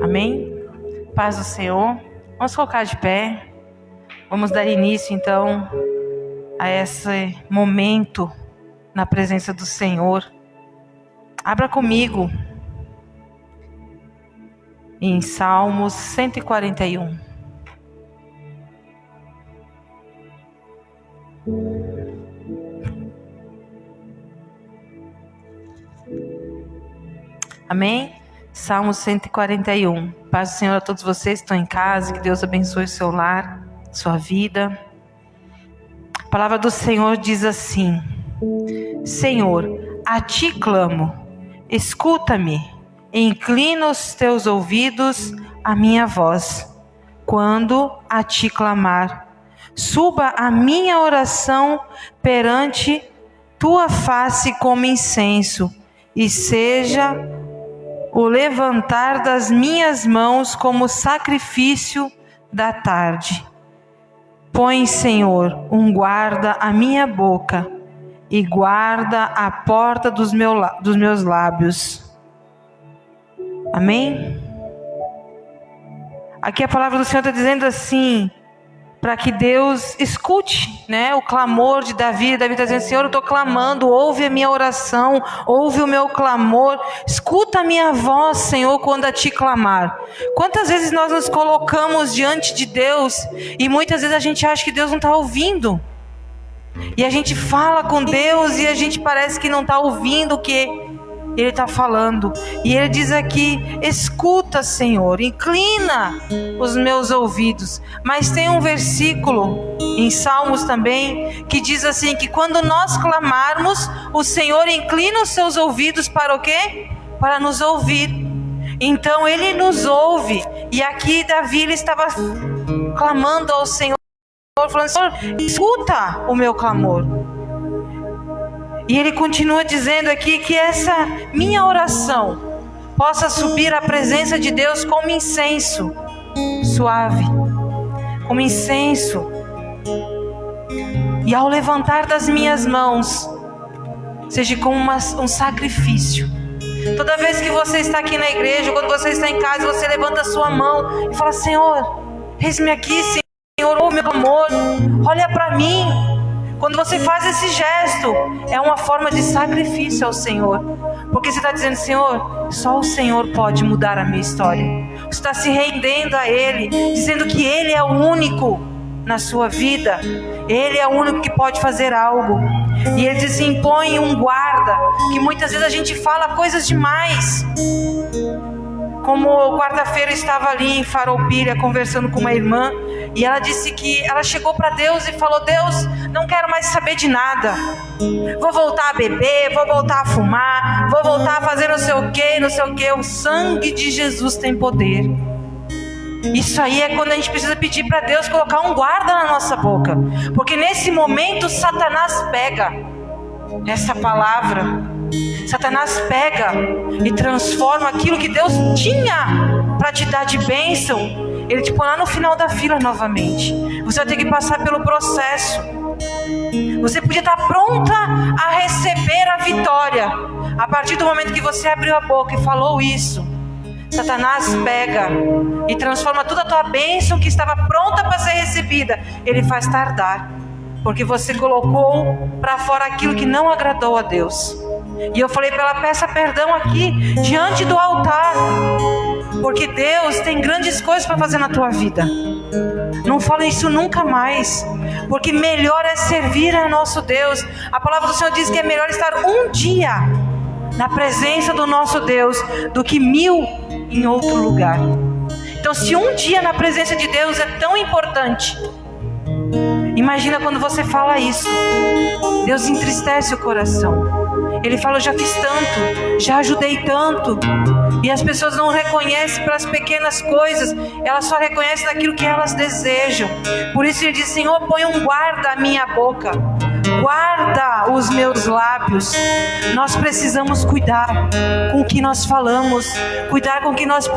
Amém? Paz do Senhor. Vamos colocar de pé. Vamos dar início então a esse momento na presença do Senhor. Abra comigo em Salmos 141. Amém? Salmos 141. Paz do Senhor a todos vocês que estão em casa. Que Deus abençoe o seu lar, sua vida. A palavra do Senhor diz assim: Senhor, a ti clamo, escuta-me, inclina os teus ouvidos à minha voz. Quando a ti clamar, suba a minha oração perante tua face como incenso, e seja o levantar das minhas mãos como sacrifício da tarde. Põe, Senhor, um guarda à minha boca e guarda a porta dos meus lábios. Amém? Aqui a palavra do Senhor está dizendo assim, para que Deus escute, o clamor de Davi. Davi está dizendo: Senhor, eu estou clamando, ouve a minha oração, ouve o meu clamor, escuta a minha voz, Senhor, quando a ti clamar. Quantas vezes nós nos colocamos diante de Deus e muitas vezes a gente acha que Deus não está ouvindo, e a gente fala com Deus e a gente parece que não está ouvindo o que Ele está falando. E Ele diz aqui: escuta, Senhor, inclina os meus ouvidos. Mas tem um versículo em Salmos também que diz assim, que quando nós clamarmos, o Senhor inclina os seus ouvidos para o quê? Para nos ouvir. Então Ele nos ouve. E aqui Davi, ele estava clamando ao Senhor, falando: Senhor, escuta o meu clamor. E ele continua dizendo aqui que essa minha oração possa subir à presença de Deus como incenso suave, como incenso. E ao levantar das minhas mãos, seja como um sacrifício. Toda vez que você está aqui na igreja, quando você está em casa, você levanta a sua mão e fala: Senhor, eis-me aqui, Senhor, ouve meu amor, olha para mim. Quando você faz esse gesto, é uma forma de sacrifício ao Senhor. Porque você está dizendo: Senhor, só o Senhor pode mudar a minha história. Você está se rendendo a Ele, dizendo que Ele é o único na sua vida. Ele é o único que pode fazer algo. E Ele diz assim: põe um guarda, que muitas vezes a gente fala coisas demais. Como quarta-feira eu estava ali em Farroupilha conversando com uma irmã, e ela disse que ela chegou para Deus e falou: Deus, não quero mais saber de nada. Vou voltar a beber, vou voltar a fumar, vou voltar a fazer não sei o que. O sangue de Jesus tem poder. Isso aí é quando a gente precisa pedir para Deus colocar um guarda na nossa boca. Porque nesse momento Satanás pega essa palavra. Satanás pega e transforma aquilo que Deus tinha para te dar de bênção. Ele te põe lá no final da fila novamente. Você vai ter que passar pelo processo. Você podia estar pronta a receber a vitória. A partir do momento que você abriu a boca e falou isso, Satanás pega e transforma toda a tua bênção que estava pronta para ser recebida. Ele faz tardar, porque você colocou para fora aquilo que não agradou a Deus. E eu falei para ela: peça perdão aqui diante do altar, porque Deus tem grandes coisas para fazer na tua vida. Não fale isso nunca mais, porque melhor é servir a nosso Deus. A palavra do Senhor diz que é melhor estar um dia na presença do nosso Deus do que 1000 em outro lugar. Então, se um dia na presença de Deus é tão importante, imagina quando você fala isso. Deus entristece o coração. Ele fala: eu já fiz tanto, já ajudei tanto. E as pessoas não reconhecem pelas pequenas coisas, elas só reconhecem naquilo que elas desejam. Por isso Ele diz: Senhor, põe um guarda à minha boca, guarda os meus lábios. Nós precisamos cuidar com o que nós falamos, cuidar com o que nós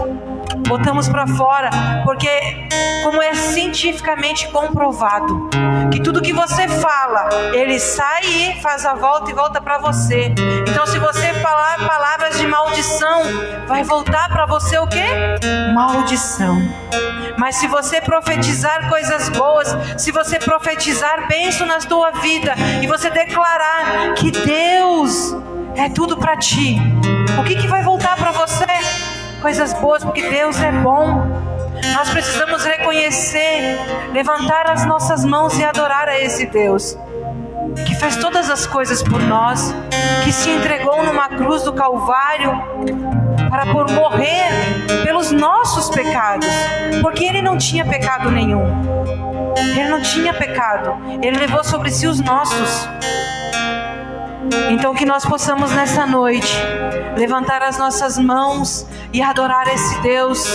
botamos para fora, porque como é cientificamente comprovado, que tudo que você fala, ele sai e faz a volta e volta para você. Então, se você falar palavras de maldição, vai voltar para você o quê? maldição. Mas se você profetizar coisas boas, se você profetizar bênção na tua vida, e você declarar que Deus é tudo para ti, o que vai voltar para você? Coisas boas, porque Deus é bom. Nós precisamos reconhecer, levantar as nossas mãos e adorar a esse Deus que fez todas as coisas por nós, que se entregou numa cruz do Calvário para por morrer pelos nossos pecados, porque Ele não tinha pecado nenhum. Ele não tinha pecado, Ele levou sobre si os nossos. Então que nós possamos nessa noite levantar as nossas mãos e adorar esse Deus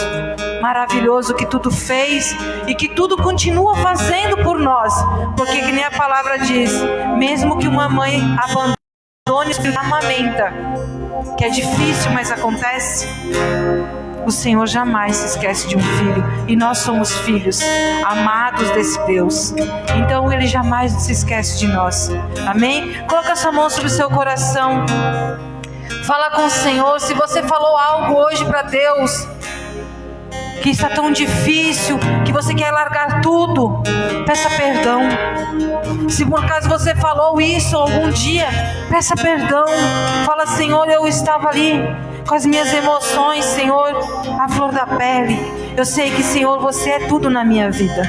maravilhoso que tudo fez e que tudo continua fazendo por nós, porque que nem a palavra diz, mesmo que uma mãe abandone o filho, amamenta, que é difícil, mas acontece. O Senhor jamais se esquece de um filho, e nós somos filhos amados desse Deus, então Ele jamais se esquece de nós. Amém? Coloca sua mão sobre o seu coração, fala com o Senhor. Se você falou algo hoje para Deus que está tão difícil, que você quer largar tudo, peça perdão. Se por acaso você falou isso algum dia, peça perdão. Fala: Senhor, eu estava ali com as minhas emoções, Senhor, a flor da pele. Eu sei que, Senhor, você é tudo na minha vida.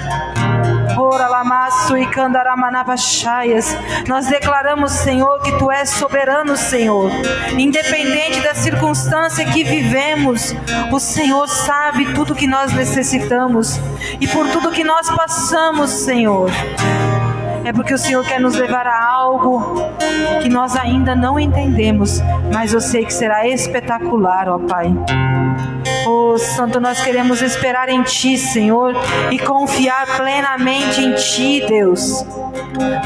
Nós declaramos, Senhor, que Tu és soberano, Senhor. Independente da circunstância que vivemos, o Senhor sabe tudo que nós necessitamos. E por tudo que nós passamos, Senhor, é porque o Senhor quer nos levar a algo que nós ainda não entendemos, mas eu sei que será espetacular, ó Pai. Oh Santo, nós queremos esperar em Ti, Senhor, e confiar plenamente em Ti, Deus.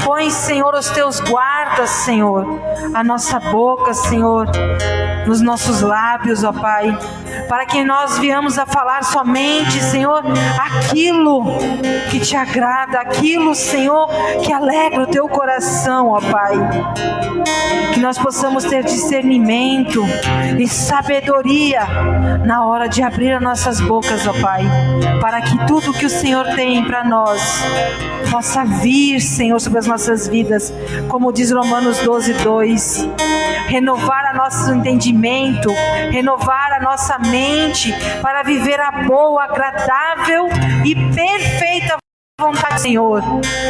Põe, Senhor, os Teus guardas, Senhor, a nossa boca, Senhor, nos nossos lábios, ó Pai, para que nós viemos a falar somente, Senhor, aquilo que Te agrada, aquilo, Senhor, que alegra o Teu coração, ó Pai. Que nós possamos ter discernimento e sabedoria na hora de abrir as nossas bocas, ó Pai, para que tudo que o Senhor tem para nós possa vir, Senhor, sobre as nossas vidas, como diz Romanos 12:2. Renovar o nosso entendimento, renovar a nossa mente para viver a boa, agradável e perfeita vontade, Senhor.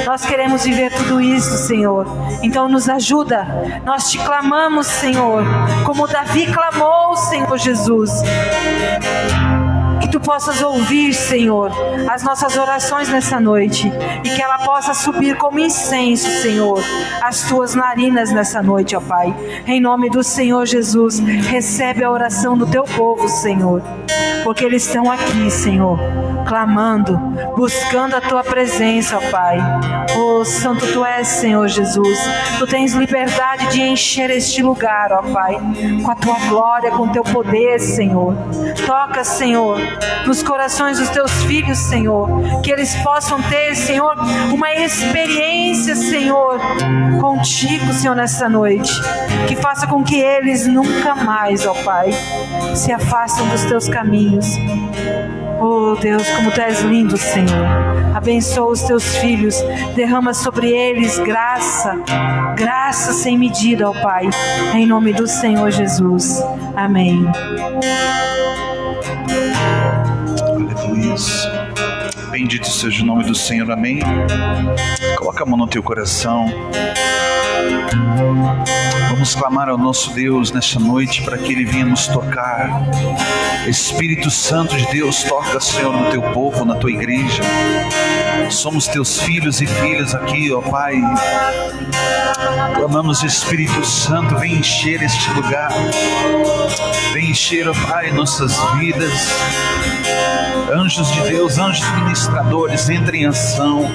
Nós queremos viver tudo isso, Senhor. Então nos ajuda. Nós Te clamamos, Senhor, como Davi clamou, Senhor Jesus. Que Tu possas ouvir, Senhor, as nossas orações nessa noite, e que ela possa subir como incenso, Senhor, às Tuas narinas nessa noite, ó Pai. Em nome do Senhor Jesus, recebe a oração do Teu povo, Senhor, porque eles estão aqui, Senhor, clamando, buscando a Tua presença, ó Pai. Oh Santo Tu és, Senhor Jesus. Tu tens liberdade de encher este lugar, ó Pai, com a Tua glória, com o Teu poder, Senhor. Toca, Senhor, nos corações dos Teus filhos, Senhor, que eles possam ter, Senhor, uma experiência, Senhor, contigo, Senhor, nessa noite, que faça com que eles nunca mais, ó Pai, se afastem dos Teus caminhos. Oh Deus, como Tu és lindo, Senhor. Abençoa os Teus filhos, derrama sobre eles graça, graça sem medida, ó Pai, em nome do Senhor Jesus. Amém. Aleluia. Bendito seja o nome do Senhor. Amém. Coloca a mão no teu coração. Vamos clamar ao nosso Deus nesta noite para que Ele venha nos tocar. Espírito Santo de Deus, toca, Senhor, no Teu povo, na Tua igreja. Somos Teus filhos e filhas aqui, ó Pai. Clamamos, Espírito Santo, vem encher este lugar. Vem encher, ó Pai, nossas vidas. Anjos de Deus, anjos ministradores, entrem em ação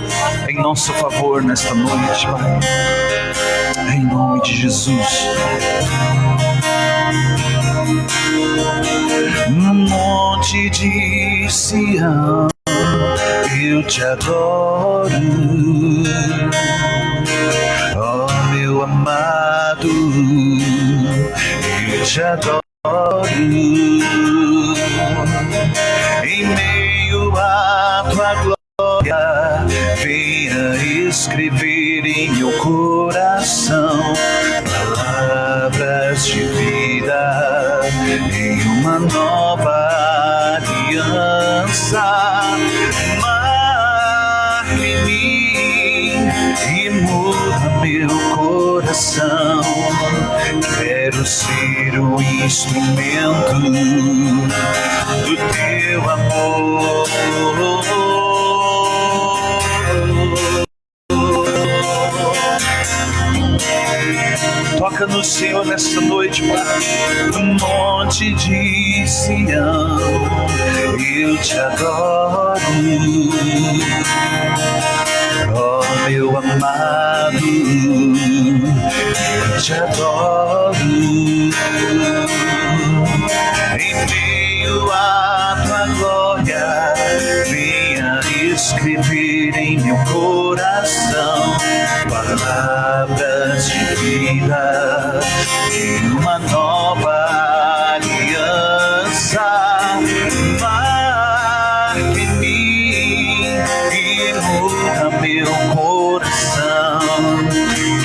em nosso favor nesta noite, Pai. Em nome de Jesus. No monte de Sião eu Te adoro, ó meu amado, eu Te adoro. Em Quero ser um instrumento do teu amor. Toca no Senhor nessa noite, Pai. No monte de Sião eu te adoro, ó meu amado, eu te adoro. Em meio à tua glória, venha escrever em meu coração palavras de vida e uma nova aliança. Marque em mim e muda meu coração.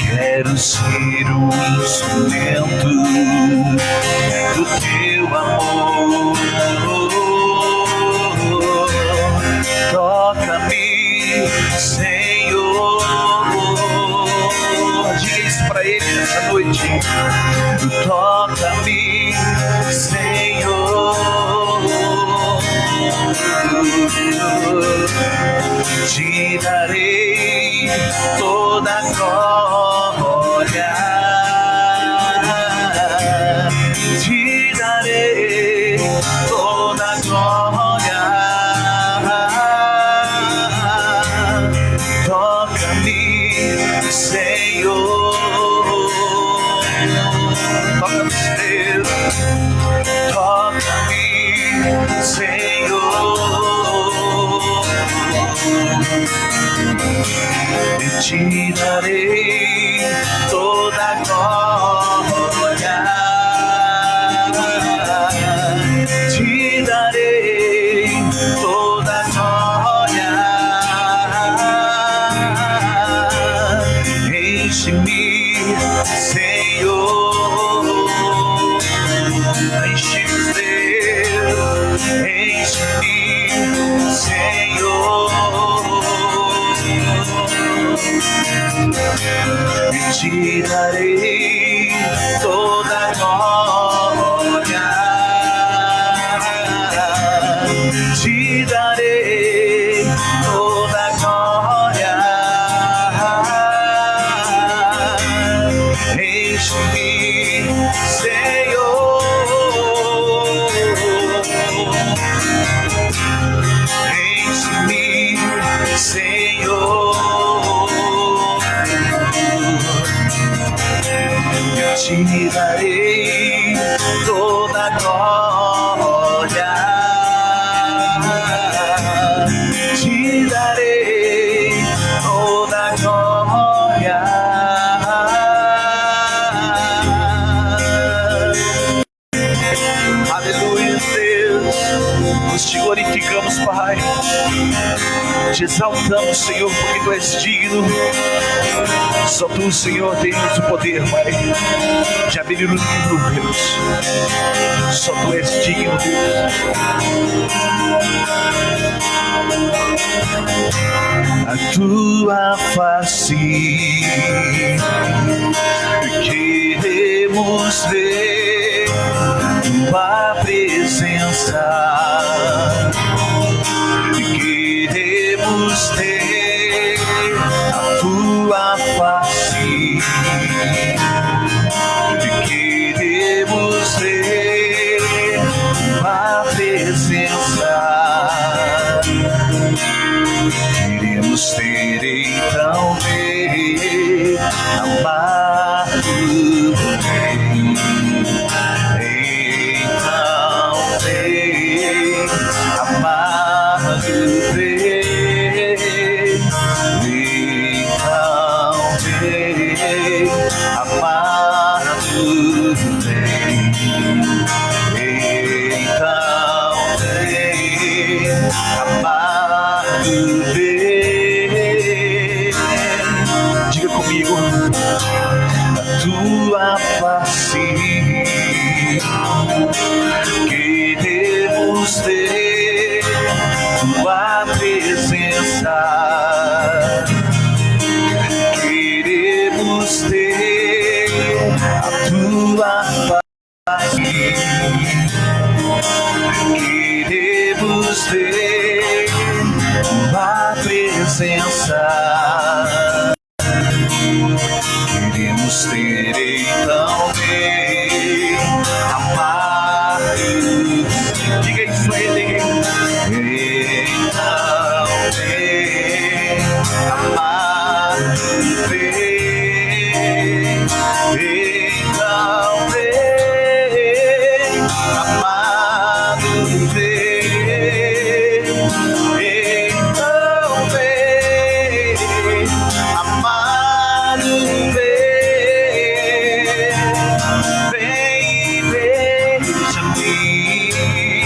Quero ser um instrumento do teu amor. Toca-me, Senhor. Diga isso pra Ele nessa noite. Toca-me, Senhor. Te darei toda a glória. Te darei toda a glória. Toca-me, Senhor. Toca-me, Senhor. Toca-me, Senhor. Eu te darei toda a glória. Te darei toda a glória. Enche-me, Senhor. Enche-me, Deus. Enche-me, Senhor. E te darei toda a glória. Te darei toda a glória. Enche-me, Senhor. Enche-me, Senhor. Eu te darei toda a glória. Te darei toda a glória. Aleluia, Deus. Nós te glorificamos, Pai. Te exaltamos, Senhor, porque Tu és digno. Só Tu, Senhor, tens o poder, Pai, de abrir o livro, Deus. Só Tu és digno, Deus. A Tua face queremos ver, Tua presença queremos ter, a Tua face queremos ver, a presença queremos ter, então ver, amado Rei, então ver tua presença. Queremos ter então bem amado. Diga isso a Ele. Então bem amado, bem, então bem amado, bem, então bem amado, bem, veja-me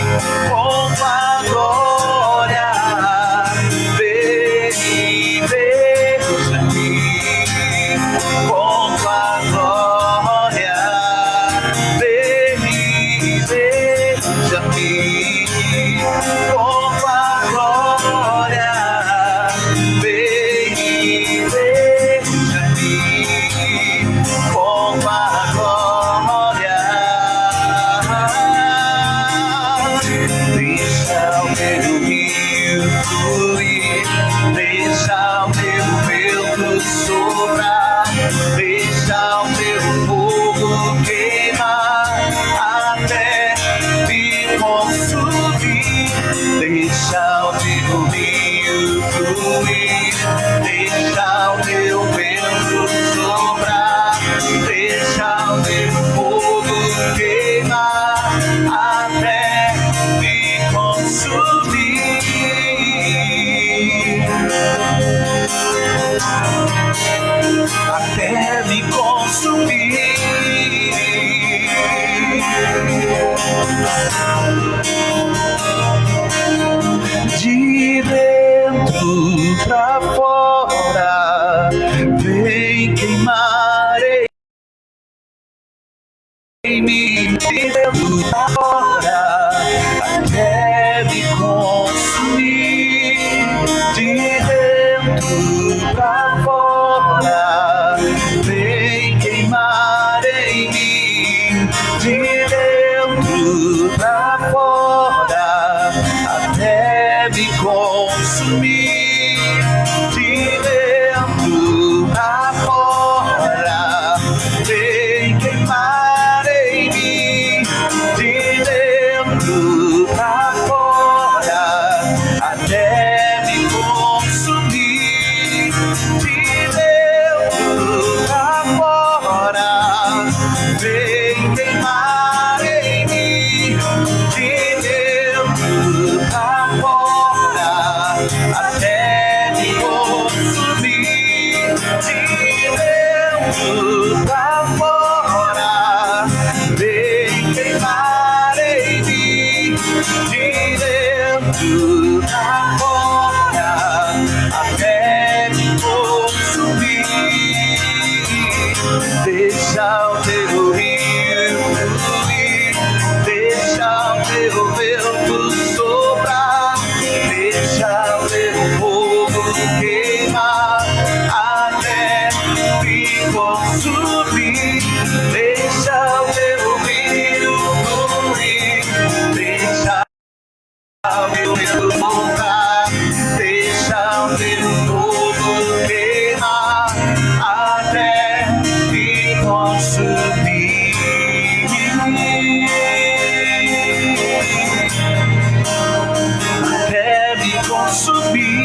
com tua glória, vem, veja-me com tua glória, vem, veja-me com tua glória, vem, veja-me com tua glória. Deixa o teu rio fluir, deixa o teu vento soprar, deixa o teu fogo queimar até me consumir. Deixa o teu rio fluir, deixa o teu vento soprar, deixa o teu fogo queimar até me consumir. Até me consumir. De dentro pra fora, vem queimar em mim. De dentro pra fora, até me consumir. De dentro pra fora, vem queimar em mim. De dentro pra fora, até me consumir. De dentro pra fora, vem queimar em mim. De dentro pra fora, até me consumir. De dentro pra fora, vem queimar em mim. De dentro pra fora, até me consumir. De dentro pra fora, vem queimar em mim. De dentro pra fora, até me consumir. Deixa o teu rio fluir, deixa o teu vento soprar, deixa o teu fogo queimar até me consumir. Deixa o teu rio fluir, deixa o teu vento soprar, deixa o teu fogo queimar até me consumir. Até me consumir.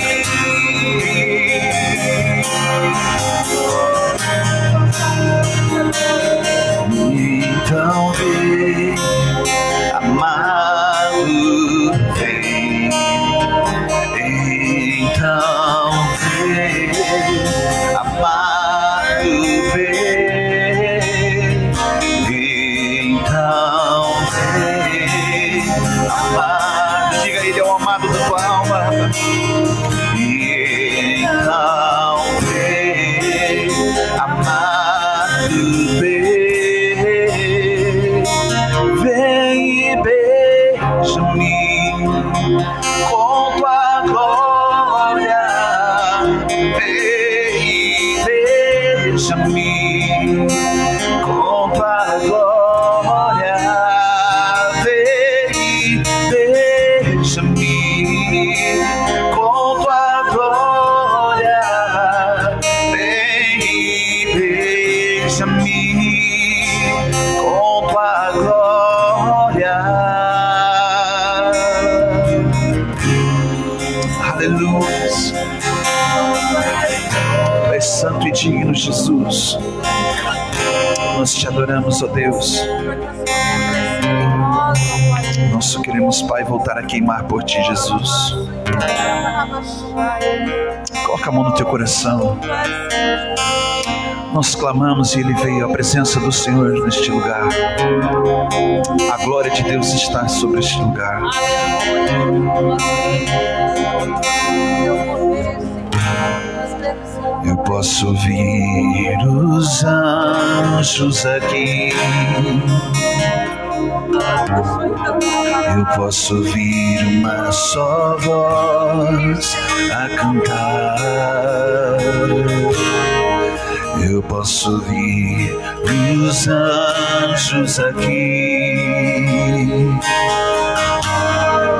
Então vem, amado, vem. Então vem, amado, vem. Então vem, amado. Diga, Ele é o amado da tua alma. Então vem, amado, vem. Vem e beija-me com tua glória. Vem e beija-me com tua glória. Vem e beija-me com tua glória. Vem e beija-me com tua glória. Aleluia. Tu és santo e digno, Jesus. Nós te adoramos, ó Deus. Nós só queremos, Pai, voltar a queimar por Ti, Jesus. Coloca a mão no teu coração. Nós clamamos e Ele veio, a presença do Senhor neste lugar. A glória de Deus está sobre este lugar. Eu posso ouvir os anjos aqui. Eu posso ouvir uma só voz a cantar. Eu posso ouvir os anjos aqui.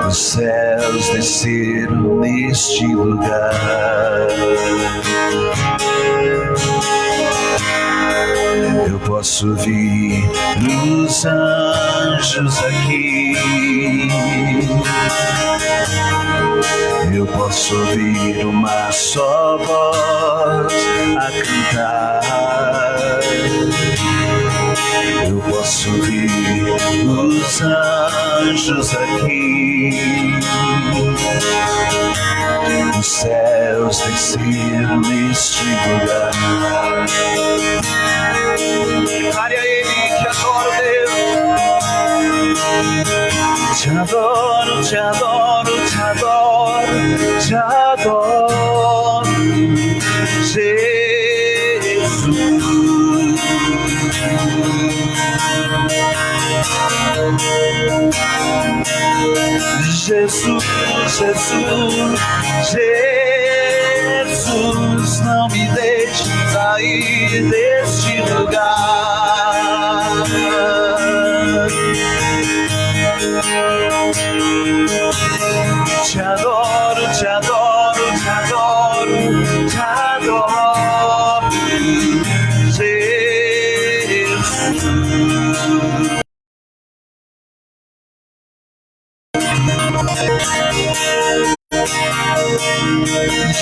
Os céus desceram neste lugar. Eu posso ouvir os anjos aqui. Eu posso ouvir uma só voz a cantar. Eu posso ouvir os anjos aqui. Os céus desceram neste lugar. Declare a Ele que adoro, Deus. Te adoro, te adoro, te adoro, te adoro, Jesus, Jesus, Jesus, não me deixe sair deste lugar. Te adoro, te adoro, te adoro, te adoro,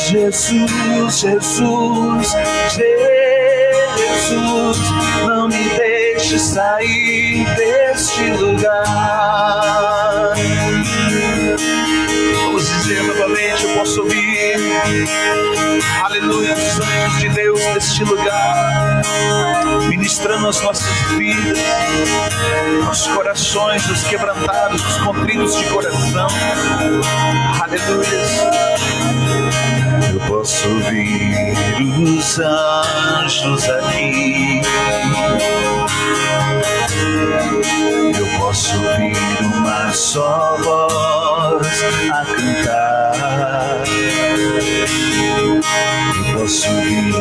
Jesus, Jesus, Jesus, não me deixe sair deste lugar. Vamos dizer novamente, eu posso ouvir, aleluia, os anjos de Deus neste lugar, ministrando as nossas vidas, os corações, os quebrantados, os contritos de coração, aleluia. Eu posso ouvir os anjos aqui. Eu posso ouvir uma só voz a cantar. Eu posso ouvir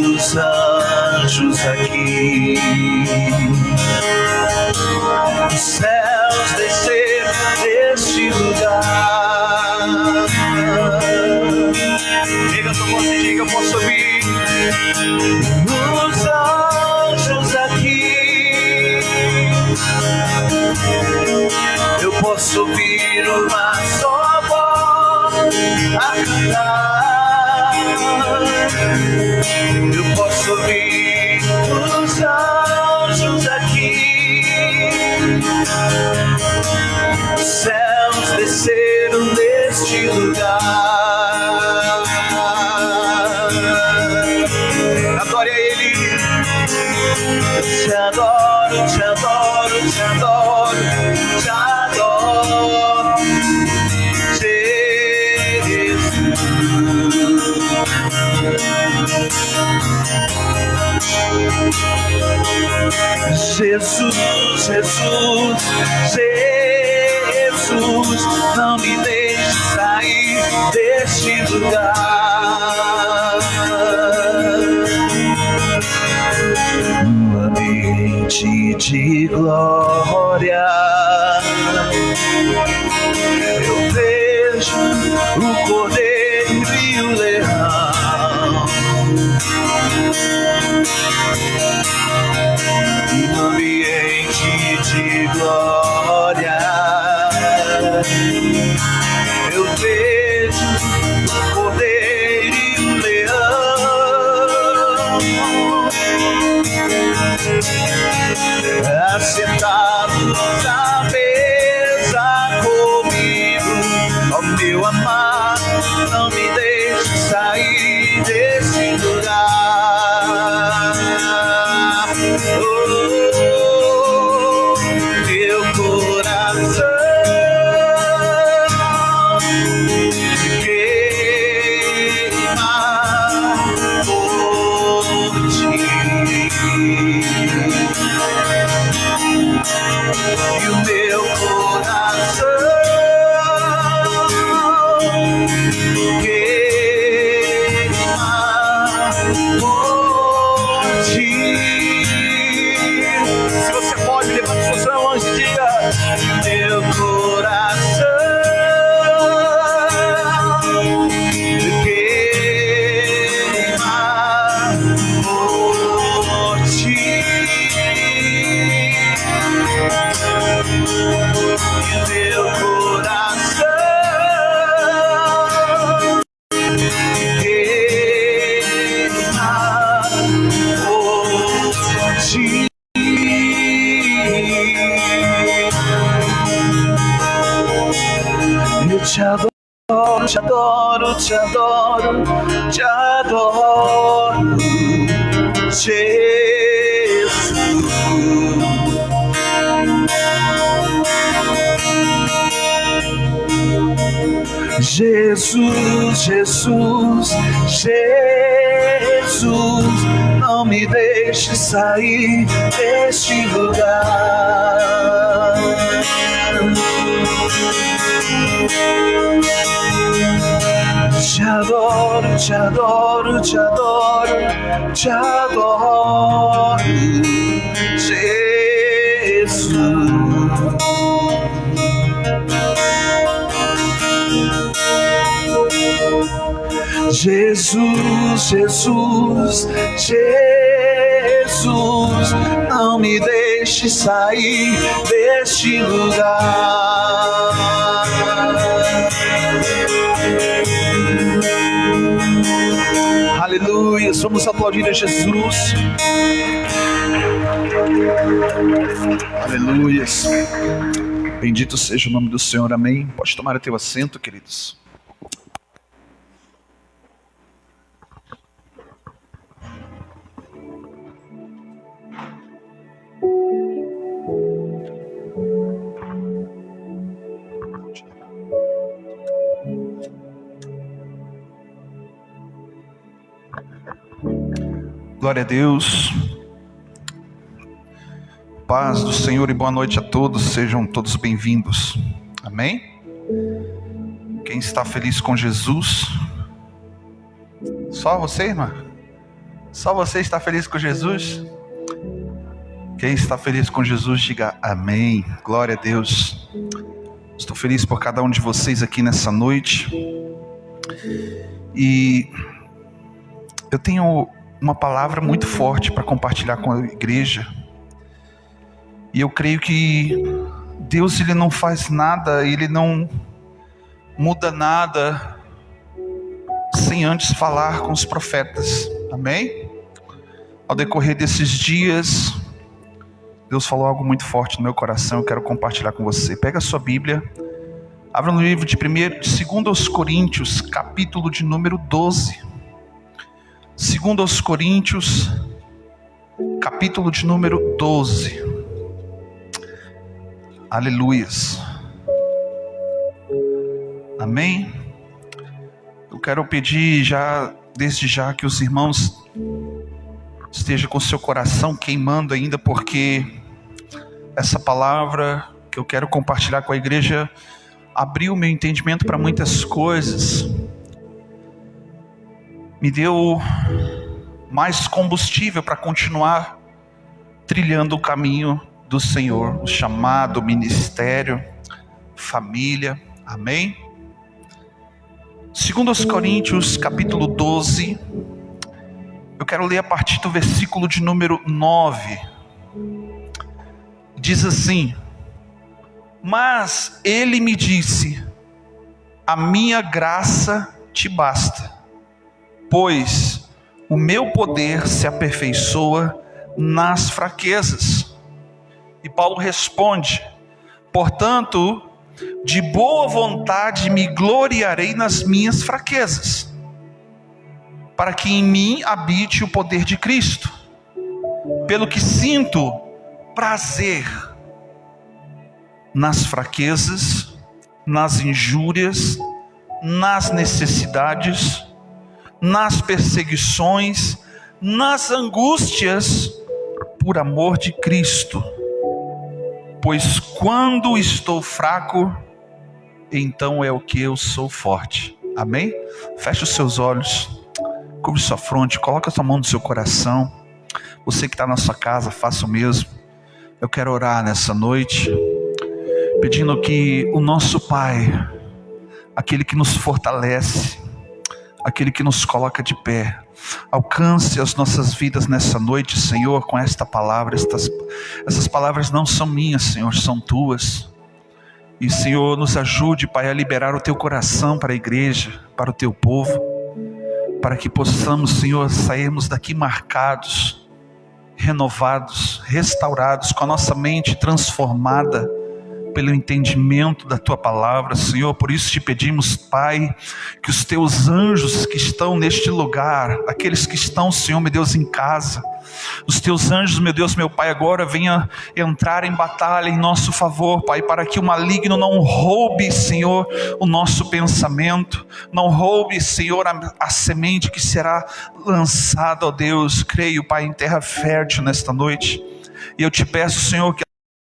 os anjos aqui. Os céus desceram deste lugar. Diga sua voz e diga, eu posso ouvir os anjos aqui. Eu posso ouvir uma só voz a cantar. Eu posso ouvir os anjos aqui. Os céus desceram neste lugar. Adore a Ele. Te adoro, te adoro, te adoro, te adoro, Jesus, Jesus, Jesus, não me deixe sair deste lugar. No ambiente de glória, eu vejo o cordeiro e o leão. No ambiente de glória, eu vejo o cordeiro e o leão, assentados à mesa comigo. Ó meu amado, não me deixe sair desse lugar. Meu coração queima por ti, e o meu coração queima por ti. Se você pode, levante suas mãos e diga: meu coração queima por ti, e meu coração eu te adoro, te adoro, te adoro, te adoro, Jesus. Jesus, Jesus, Jesus, não me deixe sair deste lugar. Te adoro, te adoro, te adoro, te adoro, Jesus. Jesus, Jesus, Jesus, não me deixe sair deste lugar. Aleluia, vamos aplaudir a Jesus. Aleluia. Bendito seja o nome do Senhor, amém. Pode tomar o teu assento, queridos. Glória a Deus. Paz do Senhor e boa noite a todos. Sejam todos bem-vindos. Amém? Quem está feliz com Jesus? Só você, irmã? Só você está feliz com Jesus? Quem está feliz com Jesus, diga amém. Glória a Deus. Estou feliz por cada um de vocês aqui nessa noite. E eu tenho uma palavra muito forte para compartilhar com a igreja. E eu creio que Deus, Ele não faz nada, Ele não muda nada sem antes falar com os profetas. Amém? Ao decorrer desses dias, Deus falou algo muito forte no meu coração. Eu quero compartilhar com você. Pega a sua Bíblia, abra no livro de 2 Coríntios, capítulo de número 12. 2 Coríntios, capítulo de número 12. Aleluias. Amém? Eu quero pedir desde já que os irmãos estejam com seu coração queimando ainda, porque essa palavra que eu quero compartilhar com a igreja abriu meu entendimento para muitas coisas. Me deu mais combustível para continuar trilhando o caminho do Senhor, o chamado, ministério, família, amém? 2 Coríntios capítulo 12, eu quero ler a partir do versículo de número 9. Diz assim: mas ele me disse, a minha graça te basta, pois o meu poder se aperfeiçoa nas fraquezas. E Paulo responde: portanto, de boa vontade me gloriarei nas minhas fraquezas, para que em mim habite o poder de Cristo. Pelo que sinto prazer nas fraquezas, nas injúrias, nas necessidades, nas perseguições, nas angústias, por amor de Cristo. Pois quando estou fraco, então é o que eu sou forte. Amém? Feche os seus olhos, cobre sua fronte, coloca a sua mão no seu coração. Você que está na sua casa, faça o mesmo. Eu quero orar nessa noite, pedindo que o nosso Pai, aquele que nos fortalece, aquele que nos coloca de pé, alcance as nossas vidas nessa noite, Senhor, com esta palavra. Essas palavras não são minhas, Senhor, são tuas. E, Senhor, nos ajude, Pai, a liberar o teu coração para a igreja, para o teu povo, para que possamos, Senhor, sairmos daqui marcados, renovados, restaurados, com a nossa mente transformada pelo entendimento da tua palavra, Senhor. Por isso te pedimos, Pai, que os teus anjos que estão neste lugar, aqueles que estão, Senhor, meu Deus, em casa, os teus anjos, meu Deus, meu Pai, agora venha entrar em batalha em nosso favor, Pai, para que o maligno não roube, Senhor, o nosso pensamento, não roube, Senhor, a semente que será lançada, ó Deus. Creio, Pai, em terra fértil nesta noite, e eu te peço, Senhor, que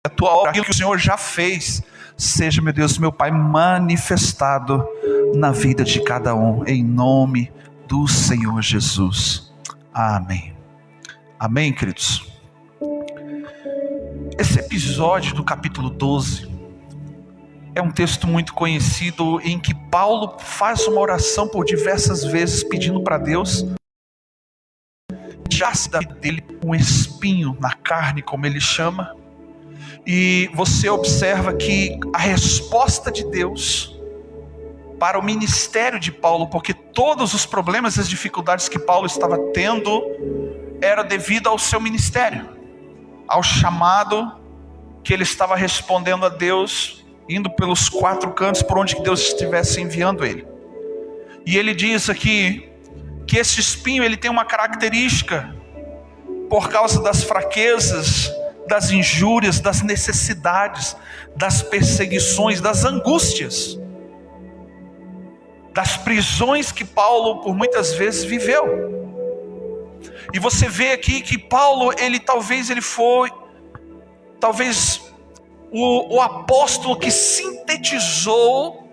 a tua obra, aquilo que o Senhor já fez, seja, meu Deus, meu Pai, manifestado na vida de cada um, em nome do Senhor Jesus. Amém. Amém, queridos? Esse episódio do capítulo 12 é um texto muito conhecido, em que Paulo faz uma oração por diversas vezes, pedindo para Deus tirasse da vida dele um espinho na carne, como ele chama. E você observa que a resposta de Deus para o ministério de Paulo, porque todos os problemas e as dificuldades que Paulo estava tendo era devido ao seu ministério, ao chamado que ele estava respondendo a Deus, indo pelos 4 cantos por onde que Deus estivesse enviando ele. E ele diz aqui que esse espinho, ele tem uma característica: por causa das fraquezas, das injúrias, das necessidades, das perseguições, das angústias, das prisões que Paulo por muitas vezes viveu. E você vê aqui que Paulo, ele foi o apóstolo que sintetizou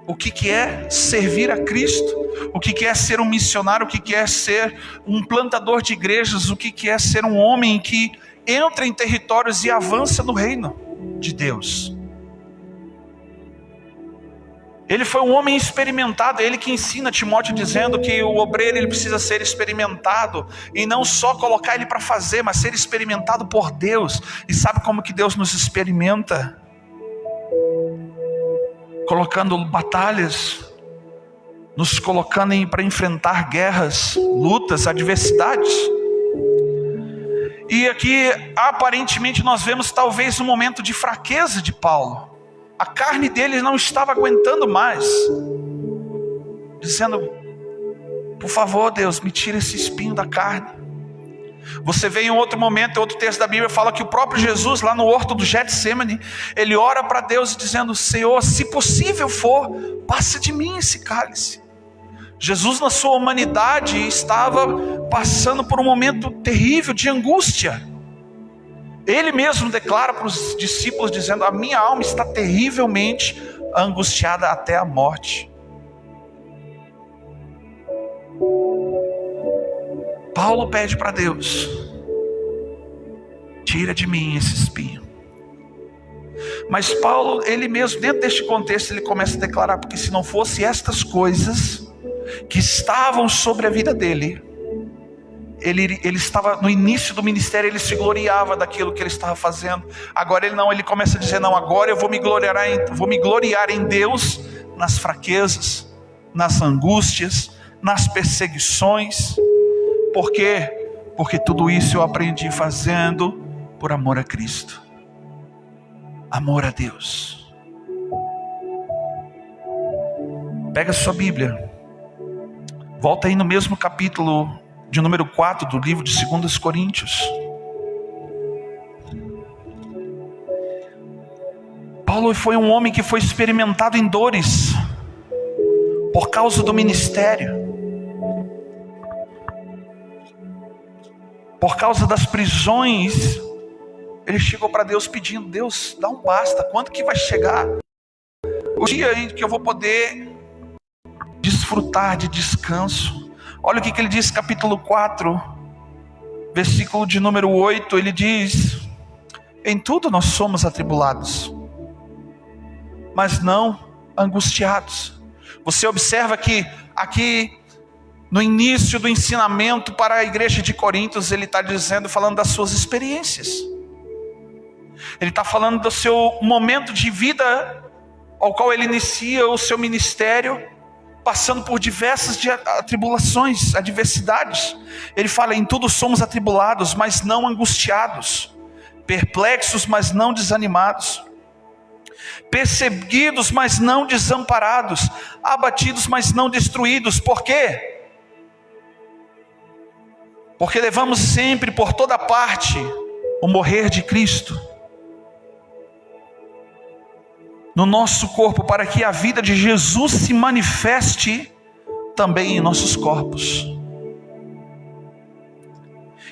o que é servir a Cristo, o que é ser um missionário, o que é ser um plantador de igrejas, o que é ser um homem que entra em territórios e avança no reino de Deus. Ele foi um homem experimentado, ele que ensina Timóteo, dizendo que o obreiro, ele precisa ser experimentado, e não só colocar ele para fazer, mas ser experimentado por Deus. E sabe como que Deus nos experimenta? Colocando batalhas, nos colocando para enfrentar guerras, lutas, adversidades. E aqui, aparentemente, nós vemos talvez um momento de fraqueza de Paulo. A carne dele não estava aguentando mais, dizendo: por favor, Deus, me tira esse espinho da carne. Você vê em outro momento, em outro texto da Bíblia, fala que o próprio Jesus, lá no horto do Getsemane, ele ora para Deus dizendo: Senhor, se possível for, passa de mim esse cálice. Jesus, na sua humanidade, estava passando por um momento terrível de angústia. Ele mesmo declara para os discípulos, dizendo: a minha alma está terrivelmente angustiada até a morte. Paulo pede para Deus: tira de mim esse espinho. Mas Paulo, ele mesmo, dentro deste contexto, ele começa a declarar: porque se não fosse estas coisas que estavam sobre a vida dele, ele estava no início do ministério, ele se gloriava daquilo que ele estava fazendo. Agora ele não, ele começa a dizer: não, agora eu vou me gloriar em Deus nas fraquezas, nas angústias, nas perseguições. Por quê? Porque tudo isso eu aprendi fazendo por amor a Cristo, amor a Deus. Pega a sua Bíblia, volta aí no mesmo capítulo de número 4 do livro de 2 Coríntios. Paulo foi um homem que foi experimentado em dores por causa do ministério, por causa das prisões. Ele chegou para Deus pedindo: Deus, dá um basta, quando que vai chegar o dia em que eu vou poder desfrutar de descanso? Olha o que ele diz, capítulo 4, versículo de número 8, ele diz: em tudo nós somos atribulados, mas não angustiados. Você observa que aqui no início do ensinamento para a igreja de Coríntios, ele está dizendo, falando das suas experiências. Ele está falando do seu momento de vida, ao qual ele inicia o seu ministério, passando por diversas atribulações, adversidades. Ele fala: em tudo somos atribulados, mas não angustiados, perplexos, mas não desanimados, perseguidos, mas não desamparados, abatidos, mas não destruídos. Por quê? Porque levamos sempre, por toda parte, o morrer de Cristo no nosso corpo, para que a vida de Jesus se manifeste também em nossos corpos.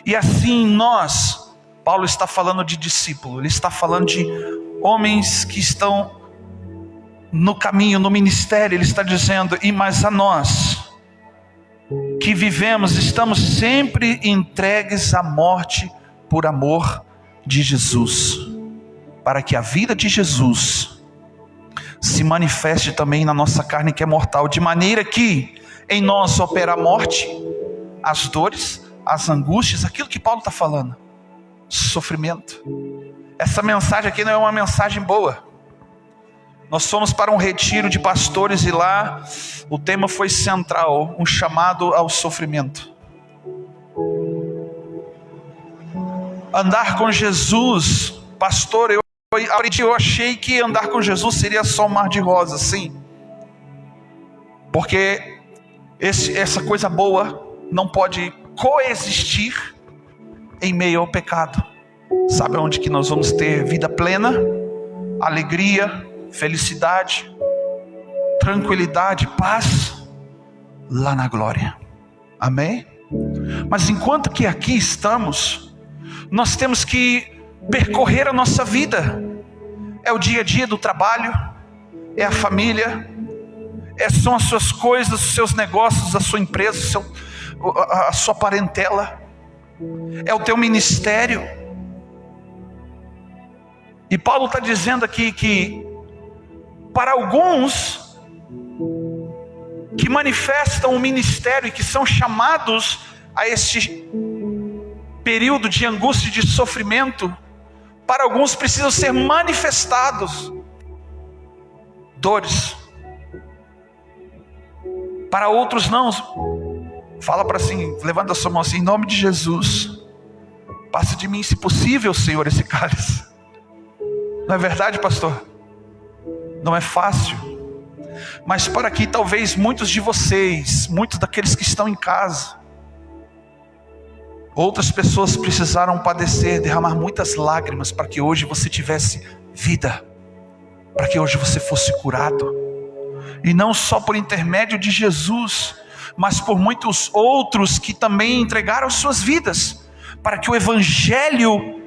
E assim nós, Paulo está falando de discípulo, ele está falando de homens que estão no caminho, no ministério. Ele está dizendo: mas a nós que vivemos, estamos sempre entregues à morte por amor de Jesus, para que a vida de Jesus se manifeste também na nossa carne, que é mortal, de maneira que em nós opera a morte, as dores, as angústias, aquilo que Paulo está falando, sofrimento. Essa mensagem aqui não é uma mensagem boa. Nós fomos para um retiro de pastores e lá o tema foi central, um chamado ao sofrimento. Andar com Jesus, pastor, eu achei que andar com Jesus seria só um mar de rosas, sim. Porque essa coisa boa não pode coexistir em meio ao pecado. Sabe onde que nós vamos ter vida plena, alegria, felicidade, tranquilidade, paz? Lá na glória. Amém? Mas enquanto que aqui estamos, nós temos que percorrer a nossa vida. É o dia a dia do trabalho, é a família, são as suas coisas, os seus negócios, a sua empresa, a sua parentela, é o teu ministério. E Paulo está dizendo aqui que para alguns que manifestam o ministério e que são chamados a este período de angústia e de sofrimento, para alguns precisam ser manifestados dores, para outros não. Fala para assim, levanta a sua mão assim: em nome de Jesus, passe de mim, se possível, Senhor, esse cálice. Não é verdade, pastor? Não é fácil, mas para que talvez muitos de vocês, muitos daqueles que estão em casa, outras pessoas precisaram padecer, derramar muitas lágrimas para que hoje você tivesse vida, para que hoje você fosse curado. E não só por intermédio de Jesus, mas por muitos outros que também entregaram suas vidas, para que o evangelho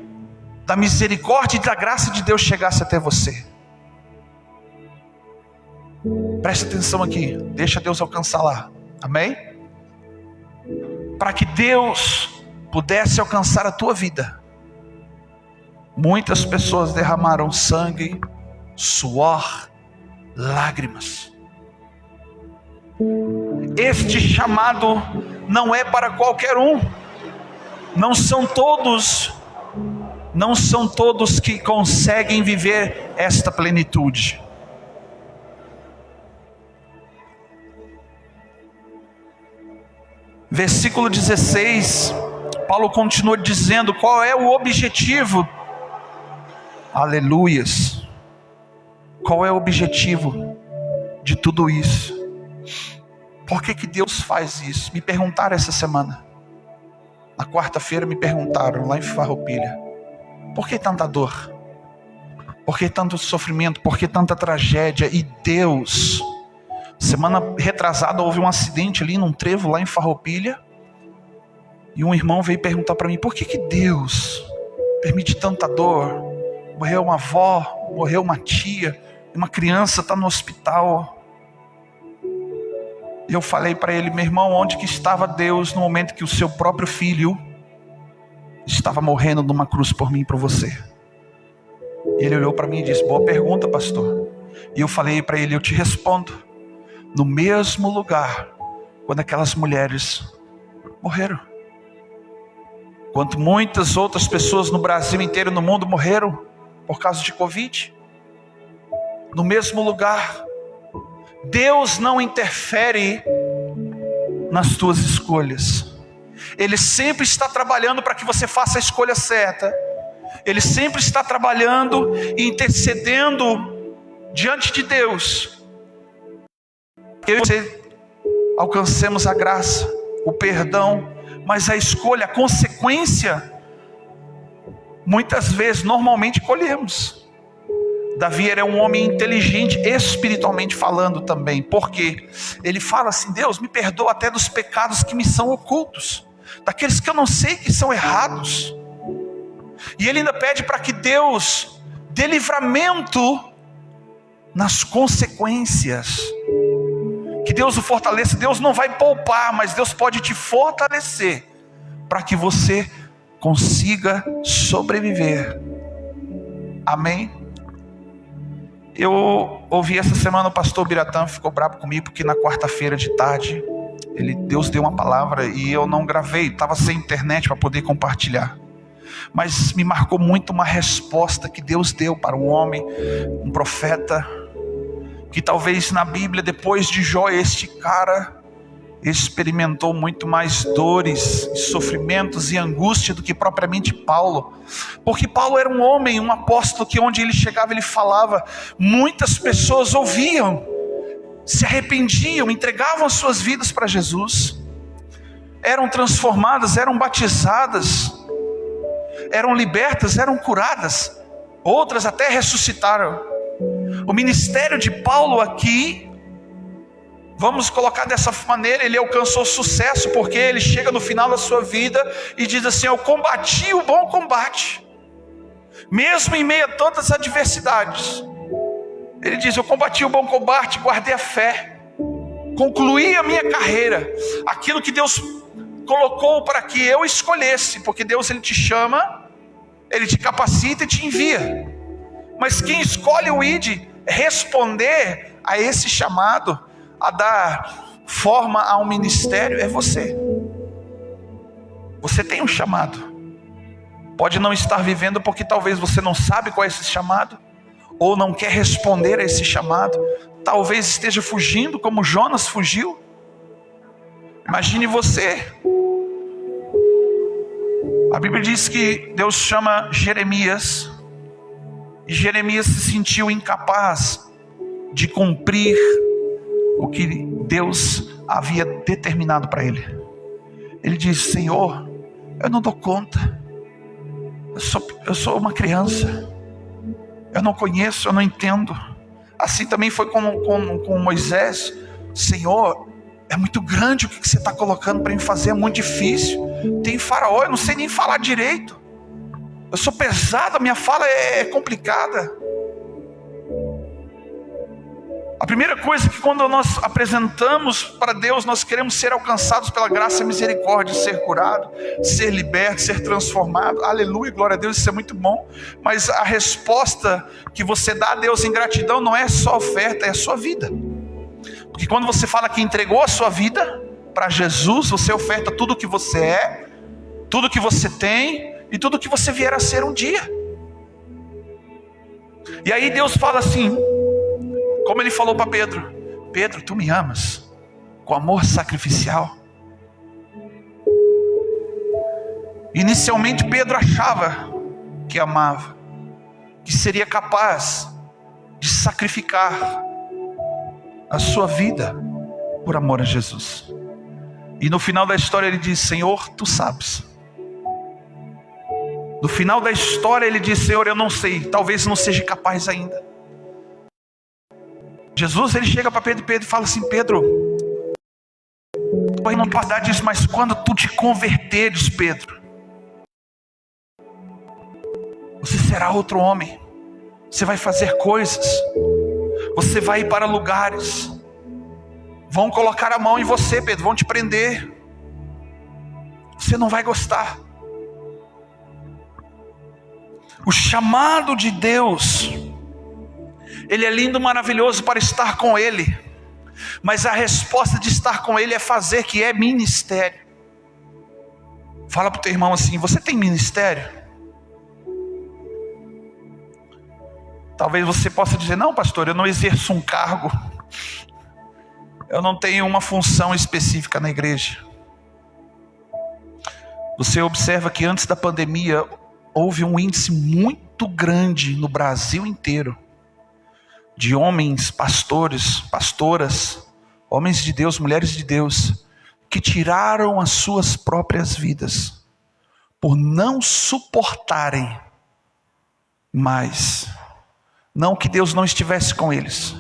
da misericórdia e da graça de Deus chegasse até você. Preste atenção aqui, deixa Deus alcançar lá, amém? Para que Deus pudesse alcançar a tua vida, muitas pessoas derramaram sangue, suor, lágrimas. Este chamado não é para qualquer um. Não são todos que conseguem viver esta plenitude. Versículo 16, Paulo continua dizendo qual é o objetivo. Aleluias. Qual é o objetivo de tudo isso? Por que Deus faz isso? Me perguntaram essa semana. Na quarta-feira me perguntaram lá em Farroupilha. Por que tanta dor? Por que tanto sofrimento? Por que tanta tragédia? E Deus... Semana retrasada houve um acidente ali num trevo lá em Farroupilha. E um irmão veio perguntar para mim, por que Deus permite tanta dor? Morreu uma avó, morreu uma tia, uma criança está no hospital. E eu falei para ele, meu irmão, onde que estava Deus no momento que o seu próprio filho estava morrendo numa cruz por mim e por você? E ele olhou para mim e disse, boa pergunta, pastor. E eu falei para ele, eu te respondo. No mesmo lugar, quando aquelas mulheres morreram. Quanto muitas outras pessoas no Brasil inteiro e no mundo morreram por causa de Covid. No mesmo lugar. Deus não interfere nas tuas escolhas. Ele sempre está trabalhando para que você faça a escolha certa. Ele sempre está trabalhando e intercedendo diante de Deus. Eu e você alcancemos a graça, o perdão, mas a escolha, a consequência, muitas vezes, normalmente colhemos. Davi era um homem inteligente, espiritualmente falando também, porque ele fala assim, Deus me perdoa até dos pecados que me são ocultos, daqueles que eu não sei que são errados. E ele ainda pede para que Deus dê livramento nas consequências. Que Deus o fortaleça. Deus não vai poupar, mas Deus pode te fortalecer para que você consiga sobreviver. Amém? Eu ouvi essa semana o pastor Biratã ficou bravo comigo porque na quarta-feira de tarde Deus deu uma palavra e eu não gravei, estava sem internet para poder compartilhar. Mas me marcou muito uma resposta que Deus deu para um homem, um profeta, que talvez na Bíblia, depois de Jó, este cara experimentou muito mais dores, sofrimentos e angústia do que propriamente Paulo. Porque Paulo era um homem, um apóstolo que onde ele chegava, ele falava, muitas pessoas ouviam, se arrependiam, entregavam as suas vidas para Jesus, eram transformadas, eram batizadas, eram libertas, eram curadas, outras até ressuscitaram. O ministério de Paulo aqui, vamos colocar dessa maneira, ele alcançou sucesso, porque ele chega no final da sua vida e diz assim, eu combati o bom combate, mesmo em meio a todas as adversidades. Ele diz, eu combati o bom combate, guardei a fé, concluí a minha carreira, aquilo que Deus colocou para que eu escolhesse, porque Deus ele te chama, ele te capacita e te envia. Mas quem escolhe o ID, responder a esse chamado, a dar forma a um ministério, é você. Você tem um chamado. Pode não estar vivendo porque talvez você não sabe qual é esse chamado, ou não quer responder a esse chamado. Talvez esteja fugindo como Jonas fugiu. Imagine você. A Bíblia diz que Deus chama Jeremias, e Jeremias se sentiu incapaz de cumprir o que Deus havia determinado para ele. Ele diz, Senhor, eu não dou conta, eu sou uma criança, eu não conheço, eu não entendo. Assim também foi com Moisés. Senhor, é muito grande o que você está colocando para mim fazer, é muito difícil. Tem faraó, eu não sei nem falar direito, eu sou pesado, a minha fala é complicada. A primeira coisa é que quando nós apresentamos para Deus, nós queremos ser alcançados pela graça e misericórdia, ser curado, ser liberto, ser transformado. Aleluia, glória a Deus, isso é muito bom. Mas a resposta que você dá a Deus em gratidão não é só oferta, é a sua vida. Porque quando você fala que entregou a sua vida para Jesus, você oferta tudo o que você é, tudo o que você tem e tudo o que você vier a ser um dia. E aí Deus fala assim, como ele falou para Pedro: Pedro, tu me amas com amor sacrificial. Inicialmente Pedro achava que amava, que seria capaz de sacrificar a sua vida por amor a Jesus. E no final da história ele diz: Senhor, tu sabes. No final da história ele diz: Senhor, eu não sei, talvez não seja capaz ainda. Jesus, ele chega para Pedro e fala assim: Pedro, eu não posso dar disso, mas quando tu te converteres, Pedro, você será outro homem. Você vai fazer coisas, você vai ir para lugares, vão colocar a mão em você, Pedro, vão te prender, você não vai gostar. O chamado de Deus, ele é lindo, maravilhoso para estar com Ele, mas a resposta de estar com Ele é fazer, que é ministério. Fala para o teu irmão assim: você tem ministério? Talvez você possa dizer: não, pastor, eu não exerço um cargo, eu não tenho uma função específica na igreja. Você observa que antes da pandemia houve um índice muito grande no Brasil inteiro de homens, pastores, pastoras, homens de Deus, mulheres de Deus, que tiraram as suas próprias vidas por não suportarem mais. Não que Deus não estivesse com eles,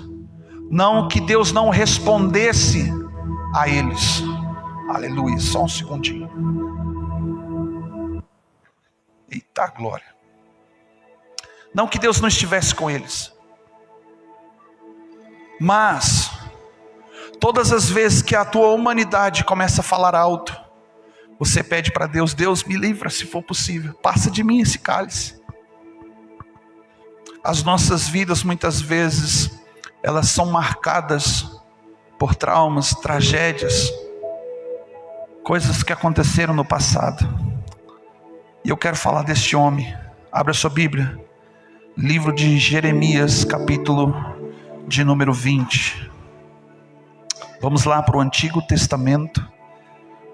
não que Deus não respondesse a eles. Aleluia, só um segundinho. Eita glória. Não que Deus não estivesse com eles, mas todas as vezes que a tua humanidade começa a falar alto, você pede para Deus: Deus, me livra se for possível, passa de mim esse cálice. As nossas vidas muitas vezes, elas são marcadas por traumas, tragédias, coisas que aconteceram no passado. E eu quero falar deste homem. Abra sua Bíblia, livro de Jeremias, capítulo de número 20. Vamos lá para o Antigo Testamento,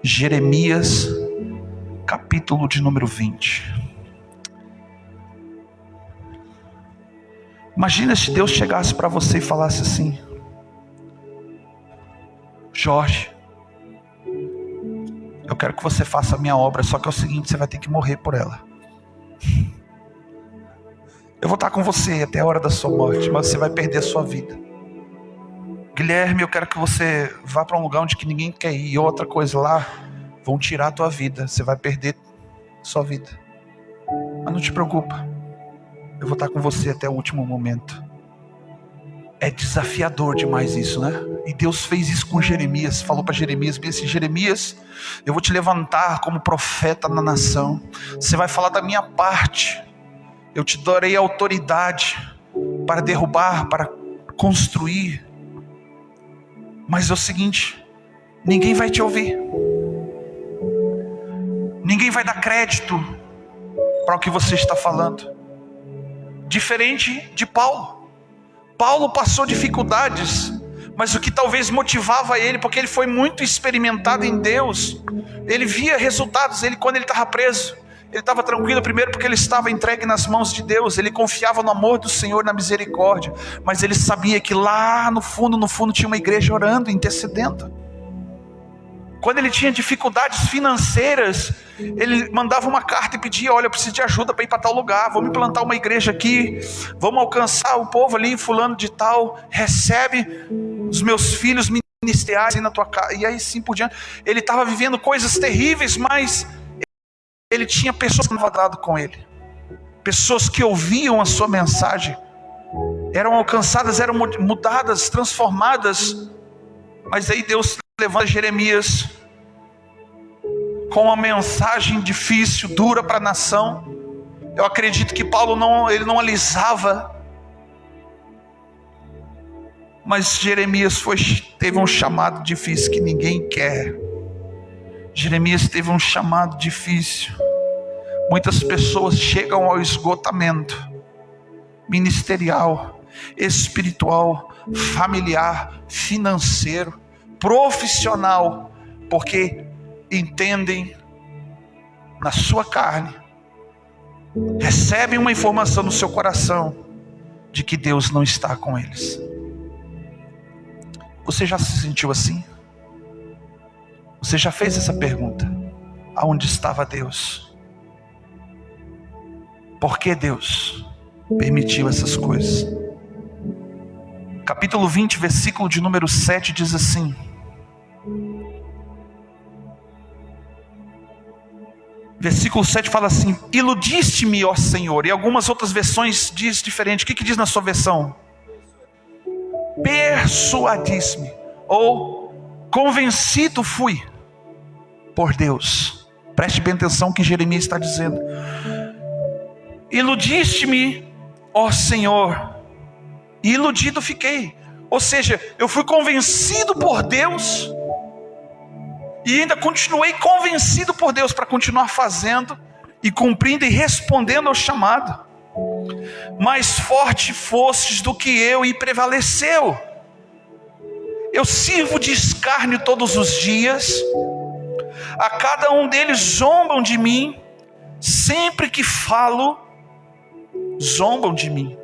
Jeremias, capítulo de número 20. Imagina se Deus chegasse para você e falasse assim: Jorge, eu quero que você faça a minha obra, só que é o seguinte, você vai ter que morrer por ela. Eu vou estar com você até a hora da sua morte, mas você vai perder a sua vida. Guilherme, eu quero que você vá para um lugar onde que ninguém quer ir. E outra coisa lá, vão tirar a tua vida, você vai perder a sua vida. Mas não te preocupa, eu vou estar com você até o último momento. É desafiador demais isso, né? E Deus fez isso com Jeremias. Falou para Jeremias bem assim: Jeremias, eu vou te levantar como profeta na nação. Você vai falar da minha parte. Eu te darei autoridade para derrubar, para construir. Mas é o seguinte: ninguém vai te ouvir. Ninguém vai dar crédito para o que você está falando. Diferente de Paulo. Paulo passou dificuldades, mas o que talvez motivava ele, porque ele foi muito experimentado em Deus, ele via resultados. Quando ele estava preso, ele estava tranquilo, primeiro porque ele estava entregue nas mãos de Deus, ele confiava no amor do Senhor, na misericórdia, mas ele sabia que lá no fundo tinha uma igreja orando, intercedendo. Quando ele tinha dificuldades financeiras, ele mandava uma carta e pedia: olha, eu preciso de ajuda para ir para tal lugar, vamos implantar uma igreja aqui, vamos alcançar o povo ali, fulano de tal, recebe os meus filhos ministeriais na tua casa, e aí sim por diante. Ele estava vivendo coisas terríveis, mas ele tinha pessoas que estavam dado com ele, pessoas que ouviam a sua mensagem eram alcançadas, eram mudadas, transformadas. Mas aí Deus levanta Jeremias com uma mensagem difícil, dura para a nação. Eu acredito que Paulo ele não alisava, mas Jeremias teve um chamado difícil que ninguém quer. Jeremias teve um chamado difícil. Muitas pessoas chegam ao esgotamento ministerial, espiritual, familiar, financeiro, profissional, porque entendem na sua carne, recebem uma informação no seu coração de que Deus não está com eles. Você já se sentiu assim? Você já fez essa pergunta? Aonde estava Deus? Por que Deus permitiu essas coisas? Capítulo 20, versículo de número 7 diz assim: versículo 7 fala assim: iludiste-me, ó Senhor. E algumas outras versões diz diferente. O que diz na sua versão? Persuadiste-me, ou convencido fui por Deus. Preste bem atenção que Jeremias está dizendo. Iludiste-me, ó Senhor, e iludido fiquei. Ou seja, eu fui convencido por Deus, e ainda continuei convencido por Deus para continuar fazendo e cumprindo e respondendo ao chamado. Mais forte fostes do que eu e prevaleceu. Eu sirvo de escárnio todos os dias. A cada um deles zombam de mim. Sempre que falo, zombam de mim.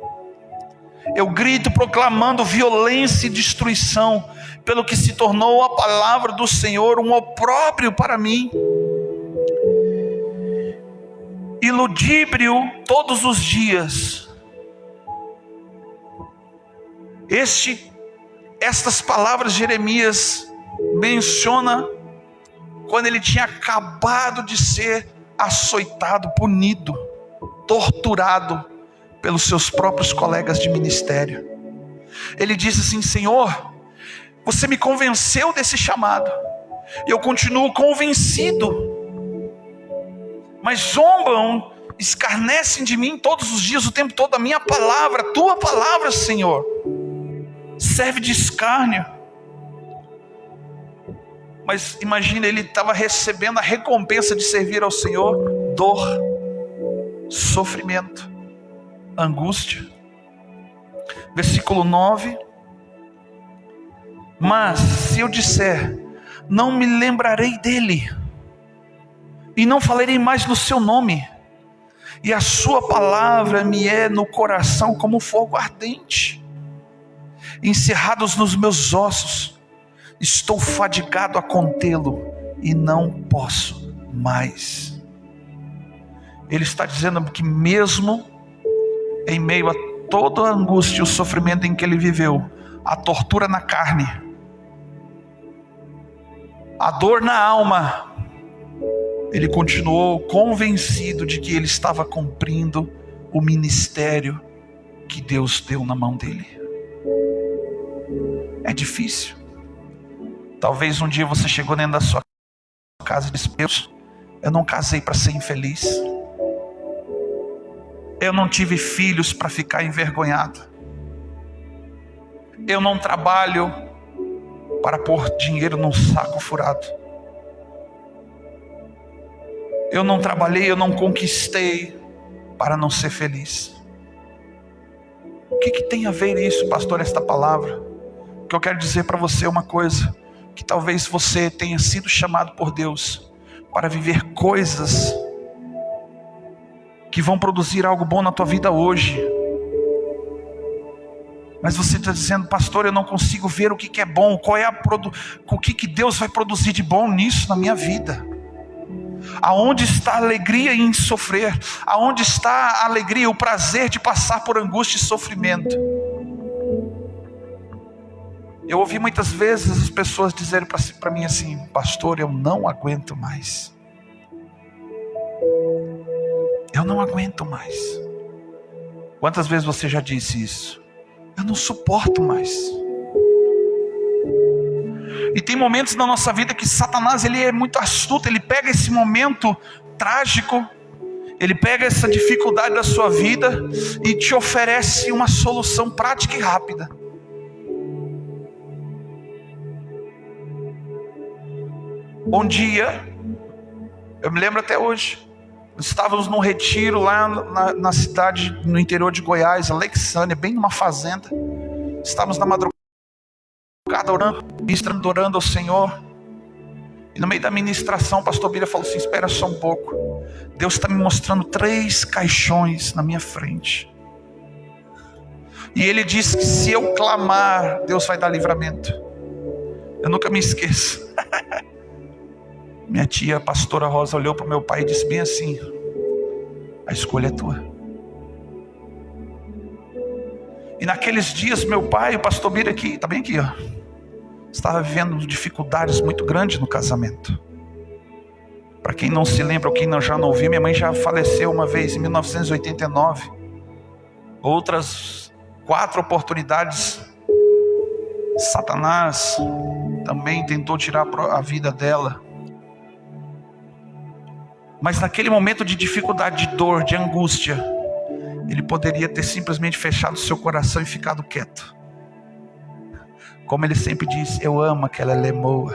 Eu grito proclamando violência e destruição, pelo que se tornou a palavra do Senhor um opróbrio para mim. Iludíbrio todos os dias. Estas palavras Jeremias menciona quando ele tinha acabado de ser açoitado, punido, torturado pelos seus próprios colegas de ministério. Ele diz assim: Senhor, você me convenceu desse chamado, eu continuo convencido, mas zombam, escarnecem de mim todos os dias, o tempo todo. A minha palavra, a tua palavra, Senhor, serve de escárnio. Mas imagina, ele estava recebendo a recompensa de servir ao Senhor: dor, sofrimento, angústia. Versículo 9: mas se eu disser, não me lembrarei dele, e não falarei mais no seu nome, e a sua palavra me é no coração como fogo ardente, encerrados nos meus ossos, estou fadigado a contê-lo, e não posso mais. Ele está dizendo que mesmo em meio a toda a angústia e o sofrimento em que ele viveu, a tortura na carne, a dor na alma, ele continuou convencido de que ele estava cumprindo o ministério que Deus deu na mão dele. É difícil. Talvez um dia você chegou dentro da sua casa e disse: Deus, eu não casei para ser infeliz. Eu não tive filhos para ficar envergonhado. Eu não trabalho para pôr dinheiro num saco furado. Eu não trabalhei, eu não conquistei para não ser feliz. O que tem a ver isso, pastor, esta palavra? O que eu quero dizer para você é uma coisa: que talvez você tenha sido chamado por Deus para viver coisas que vão produzir algo bom na tua vida hoje. Mas você está dizendo: pastor, eu não consigo ver o que é bom, o que Deus vai produzir de bom nisso na minha vida. Aonde está a alegria em sofrer? Aonde está a alegria, o prazer de passar por angústia e sofrimento? Eu ouvi muitas vezes as pessoas dizerem para mim assim: pastor, eu não aguento mais. Eu não aguento mais. Quantas vezes você já disse isso? Eu não suporto mais. E tem momentos na nossa vida que Satanás, ele é muito astuto. Ele pega esse momento trágico, ele pega essa dificuldade da sua vida e te oferece uma solução prática e rápida. Um dia, eu me lembro até hoje, estávamos num retiro lá na cidade, no interior de Goiás, Alexânia, bem numa fazenda. Estávamos na madrugada orando ao Senhor. E no meio da ministração, o pastor Bira falou assim: espera só um pouco. Deus está me mostrando 3 caixões na minha frente. E Ele disse que se eu clamar, Deus vai dar livramento. Eu nunca me esqueço. Minha tia, a pastora Rosa, olhou para o meu pai e disse bem assim: a escolha é tua. E naqueles dias, meu pai, o pastor Bira aqui, está bem aqui, ó, estava vivendo dificuldades muito grandes no casamento. Para quem não se lembra, ou quem já não ouviu, minha mãe já faleceu uma vez em 1989. Outras 4 oportunidades, Satanás também tentou tirar a vida dela. Mas naquele momento de dificuldade, de dor, de angústia, ele poderia ter simplesmente fechado seu coração e ficado quieto. Como ele sempre diz: eu amo aquela lemoa.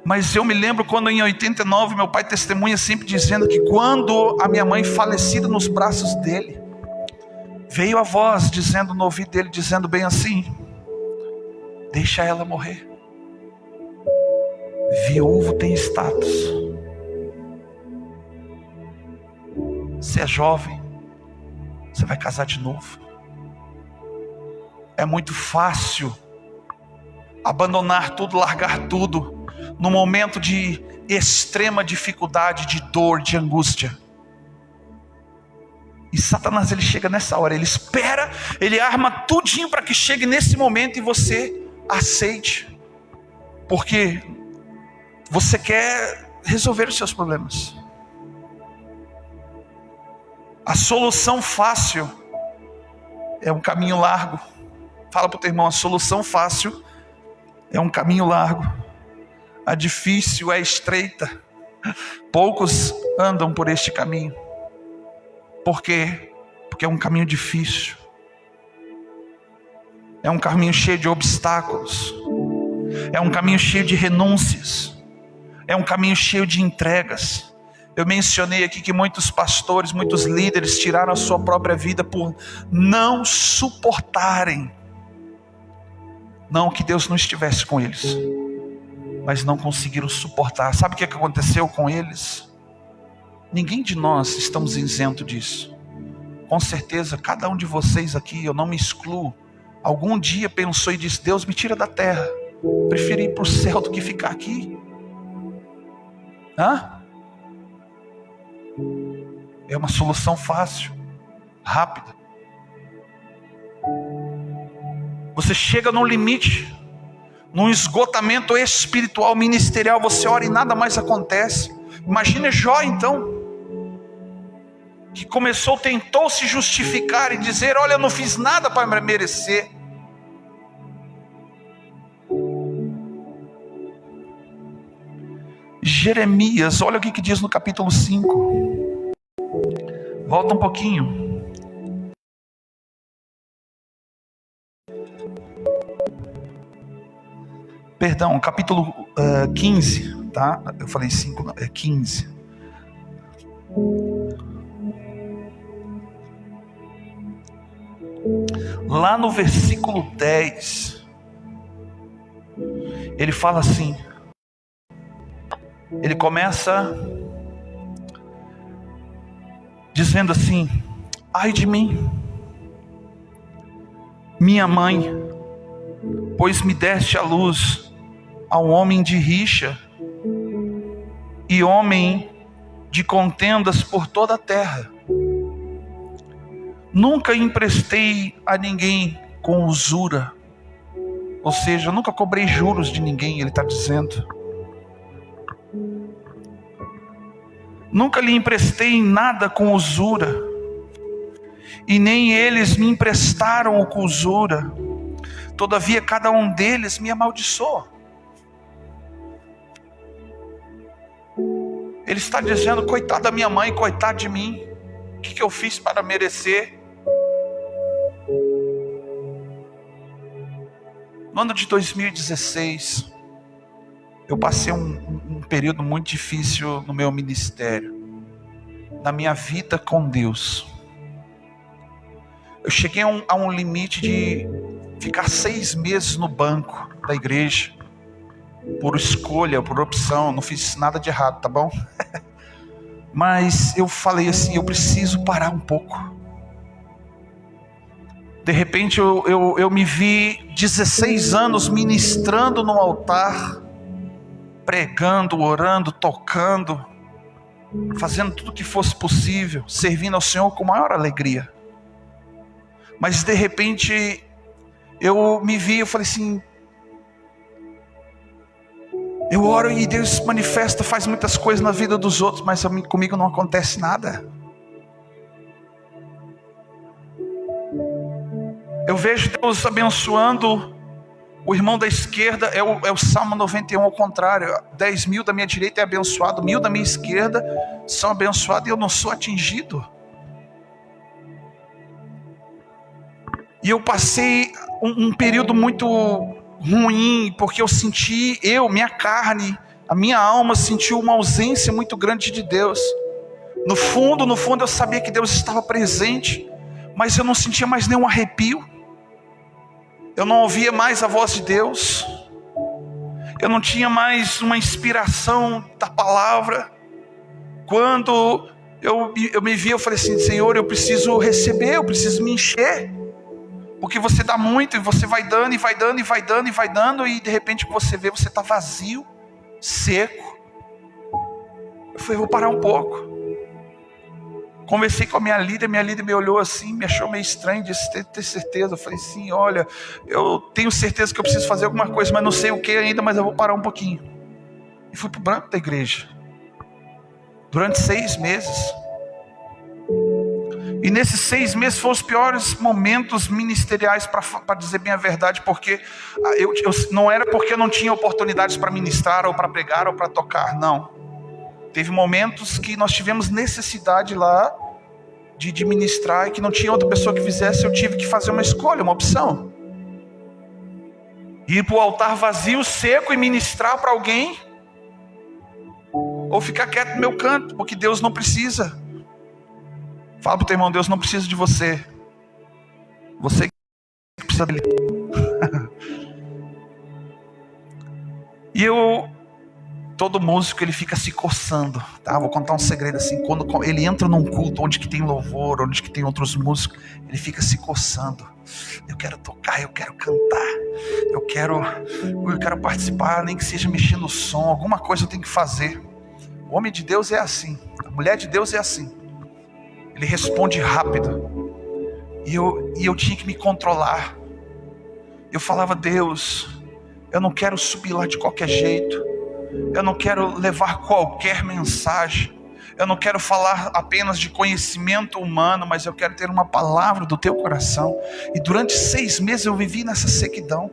Mas eu me lembro quando em 89, meu pai testemunha sempre dizendo que quando a minha mãe falecida nos braços dele, veio a voz dizendo no ouvido dele, dizendo bem assim: deixa ela morrer. Viúvo tem status. Você é jovem, você vai casar de novo. É muito fácil abandonar tudo, largar tudo no momento de extrema dificuldade, de dor, de angústia. E Satanás, ele chega nessa hora, ele espera, ele arma tudinho para que chegue nesse momento e você aceite, porque você quer resolver os seus problemas. A solução fácil é um caminho largo. Fala para o teu irmão: a solução fácil é um caminho largo. A difícil é estreita. Poucos andam por este caminho. Por quê? Porque é um caminho difícil. É um caminho cheio de obstáculos. É um caminho cheio de renúncias. É um caminho cheio de entregas. Eu mencionei aqui que muitos pastores, muitos líderes tiraram a sua própria vida por não suportarem. Não que Deus não estivesse com eles, mas não conseguiram suportar. Sabe o que aconteceu com eles? Ninguém de nós estamos isento disso. Com certeza, cada um de vocês aqui, eu não me excluo, algum dia pensou e disse: Deus, me tira da terra. Prefiro ir para o céu do que ficar aqui. É uma solução fácil, rápida. Você chega num limite, num esgotamento espiritual, ministerial, você ora e nada mais acontece. Imagina Jó então, que tentou se justificar e dizer: olha, eu não fiz nada para merecer. Jeremias, olha o que diz no capítulo 5. Volta um pouquinho. Perdão, capítulo 15, tá? Eu falei 5, não, é 15. Lá no versículo 10, ele fala assim, ele começa dizendo assim: ai de mim, minha mãe, pois me deste à luz a um homem de rixa e homem de contendas por toda a terra. Nunca emprestei a ninguém com usura, ou seja, nunca cobrei juros de ninguém, ele está dizendo. Nunca lhe emprestei nada com usura, e nem eles me emprestaram com usura. Todavia cada um deles me amaldiçoa. Ele está dizendo: coitado da minha mãe, coitado de mim. O que eu fiz para merecer? No ano de 2016, eu passei um período muito difícil no meu ministério, na minha vida com Deus. Eu cheguei a um limite de ficar 6 meses no banco da igreja, por escolha, por opção. Não fiz nada de errado, tá bom? Mas eu falei assim: eu preciso parar um pouco. De repente eu me vi 16 anos ministrando no altar, pregando, orando, tocando, fazendo tudo o que fosse possível, servindo ao Senhor com maior alegria. Mas de repente eu me vi, eu falei assim: eu oro e Deus se manifesta, faz muitas coisas na vida dos outros, mas comigo não acontece nada. Eu vejo Deus abençoando o irmão da esquerda, é o Salmo 91 ao contrário: 10 mil da minha direita é abençoado, 1000 da minha esquerda são abençoados, e eu não sou atingido. E eu passei um período muito ruim, porque eu senti, minha carne, a minha alma sentiu uma ausência muito grande de Deus. No fundo eu sabia que Deus estava presente, mas eu não sentia mais nenhum arrepio. Eu não ouvia mais a voz de Deus. Eu não tinha mais uma inspiração da palavra. Quando eu me vi, eu falei assim: Senhor, eu preciso receber, eu preciso me encher. Porque você dá muito e você vai dando e vai dando e vai dando e vai dando, e de repente você vê, você está vazio, seco. Eu falei: vou parar um pouco. Conversei com a minha líder me olhou assim, me achou meio estranho, disse: tem certeza? Eu falei: sim, olha, eu tenho certeza que eu preciso fazer alguma coisa, mas não sei o que ainda, mas eu vou parar um pouquinho. E fui para o banco da igreja, durante 6 meses. E nesses 6 meses foram os piores momentos ministeriais, para dizer bem a verdade, porque não era porque eu não tinha oportunidades para ministrar, ou para pregar, ou para tocar, não. Teve momentos que nós tivemos necessidade lá de ministrar, e que não tinha outra pessoa que fizesse. Eu tive que fazer uma escolha, uma opção: ir para o altar vazio, seco, e ministrar para alguém, ou ficar quieto no meu canto, porque Deus não precisa. Fala para o teu irmão: Deus não precisa de você, você que precisa dele. E todo músico, ele fica se coçando, tá? Vou contar um segredo assim: quando ele entra num culto onde que tem louvor, onde que tem outros músicos, ele fica se coçando. Eu quero tocar, eu quero cantar, eu quero participar, nem que seja mexendo no som, alguma coisa eu tenho que fazer. O homem de Deus é assim, a mulher de Deus é assim. Ele responde rápido. E eu tinha que me controlar. Eu falava: Deus, eu não quero subir lá de qualquer jeito. Eu não quero levar qualquer mensagem. Eu não quero falar apenas de conhecimento humano, mas eu quero ter uma palavra do teu coração. E durante 6 meses eu vivi nessa sequidão.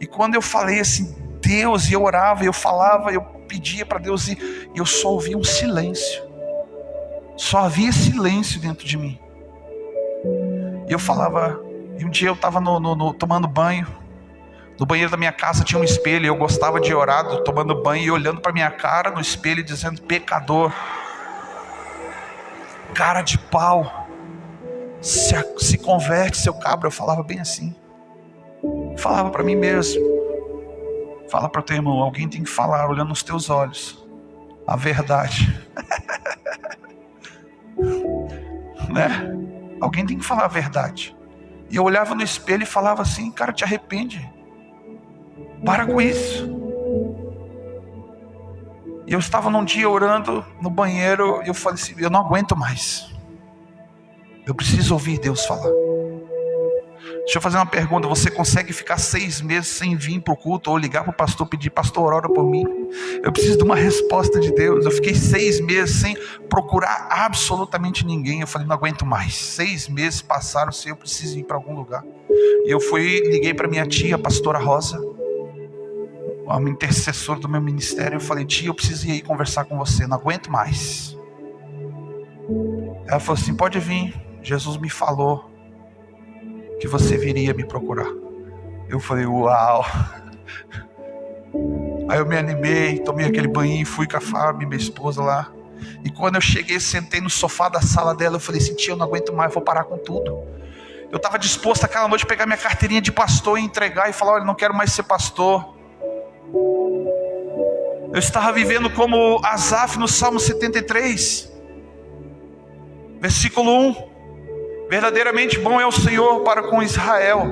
E quando eu falei assim: Deus, e eu orava, eu falava, eu pedia para Deus, e eu só ouvia um silêncio. Só havia silêncio dentro de mim. E eu falava, e um dia eu estava tomando banho. No banheiro da minha casa tinha um espelho, e eu gostava de orar, tomando banho e olhando para minha cara no espelho, dizendo: pecador, cara de pau, se converte, seu cabra. Eu falava bem assim. Falava para mim mesmo. Fala para o teu irmão: alguém tem que falar olhando nos teus olhos a verdade. Né? Alguém tem que falar a verdade. E eu olhava no espelho e falava assim: cara, te arrepende, para com isso. E eu estava num dia orando no banheiro, e eu falei assim: eu não aguento mais, eu preciso ouvir Deus falar. Deixa eu fazer uma pergunta, você consegue ficar 6 meses sem vir para o culto, ou ligar para o pastor, pedir, pastor, ora por mim? Eu preciso de uma resposta de Deus. Eu fiquei 6 meses sem procurar absolutamente ninguém. Eu falei, não aguento mais. 6 meses passaram, eu preciso ir para algum lugar. E eu liguei para minha tia, a pastora Rosa, uma intercessora do meu ministério. Eu falei, tia, eu preciso ir aí conversar com você, não aguento mais. Ela falou assim, pode vir, Jesus me falou que você viria me procurar. Eu falei, uau. Aí eu me animei, tomei aquele banho, fui com a Fábio, minha esposa lá. E quando eu cheguei, sentei no sofá da sala dela, eu falei assim, tia, eu não aguento mais, vou parar com tudo. Eu estava disposto aquela noite a pegar minha carteirinha de pastor e entregar e falar, olha, não quero mais ser pastor. Eu estava vivendo como Asaf no Salmo 73, versículo 1. Verdadeiramente bom é o Senhor para com Israel.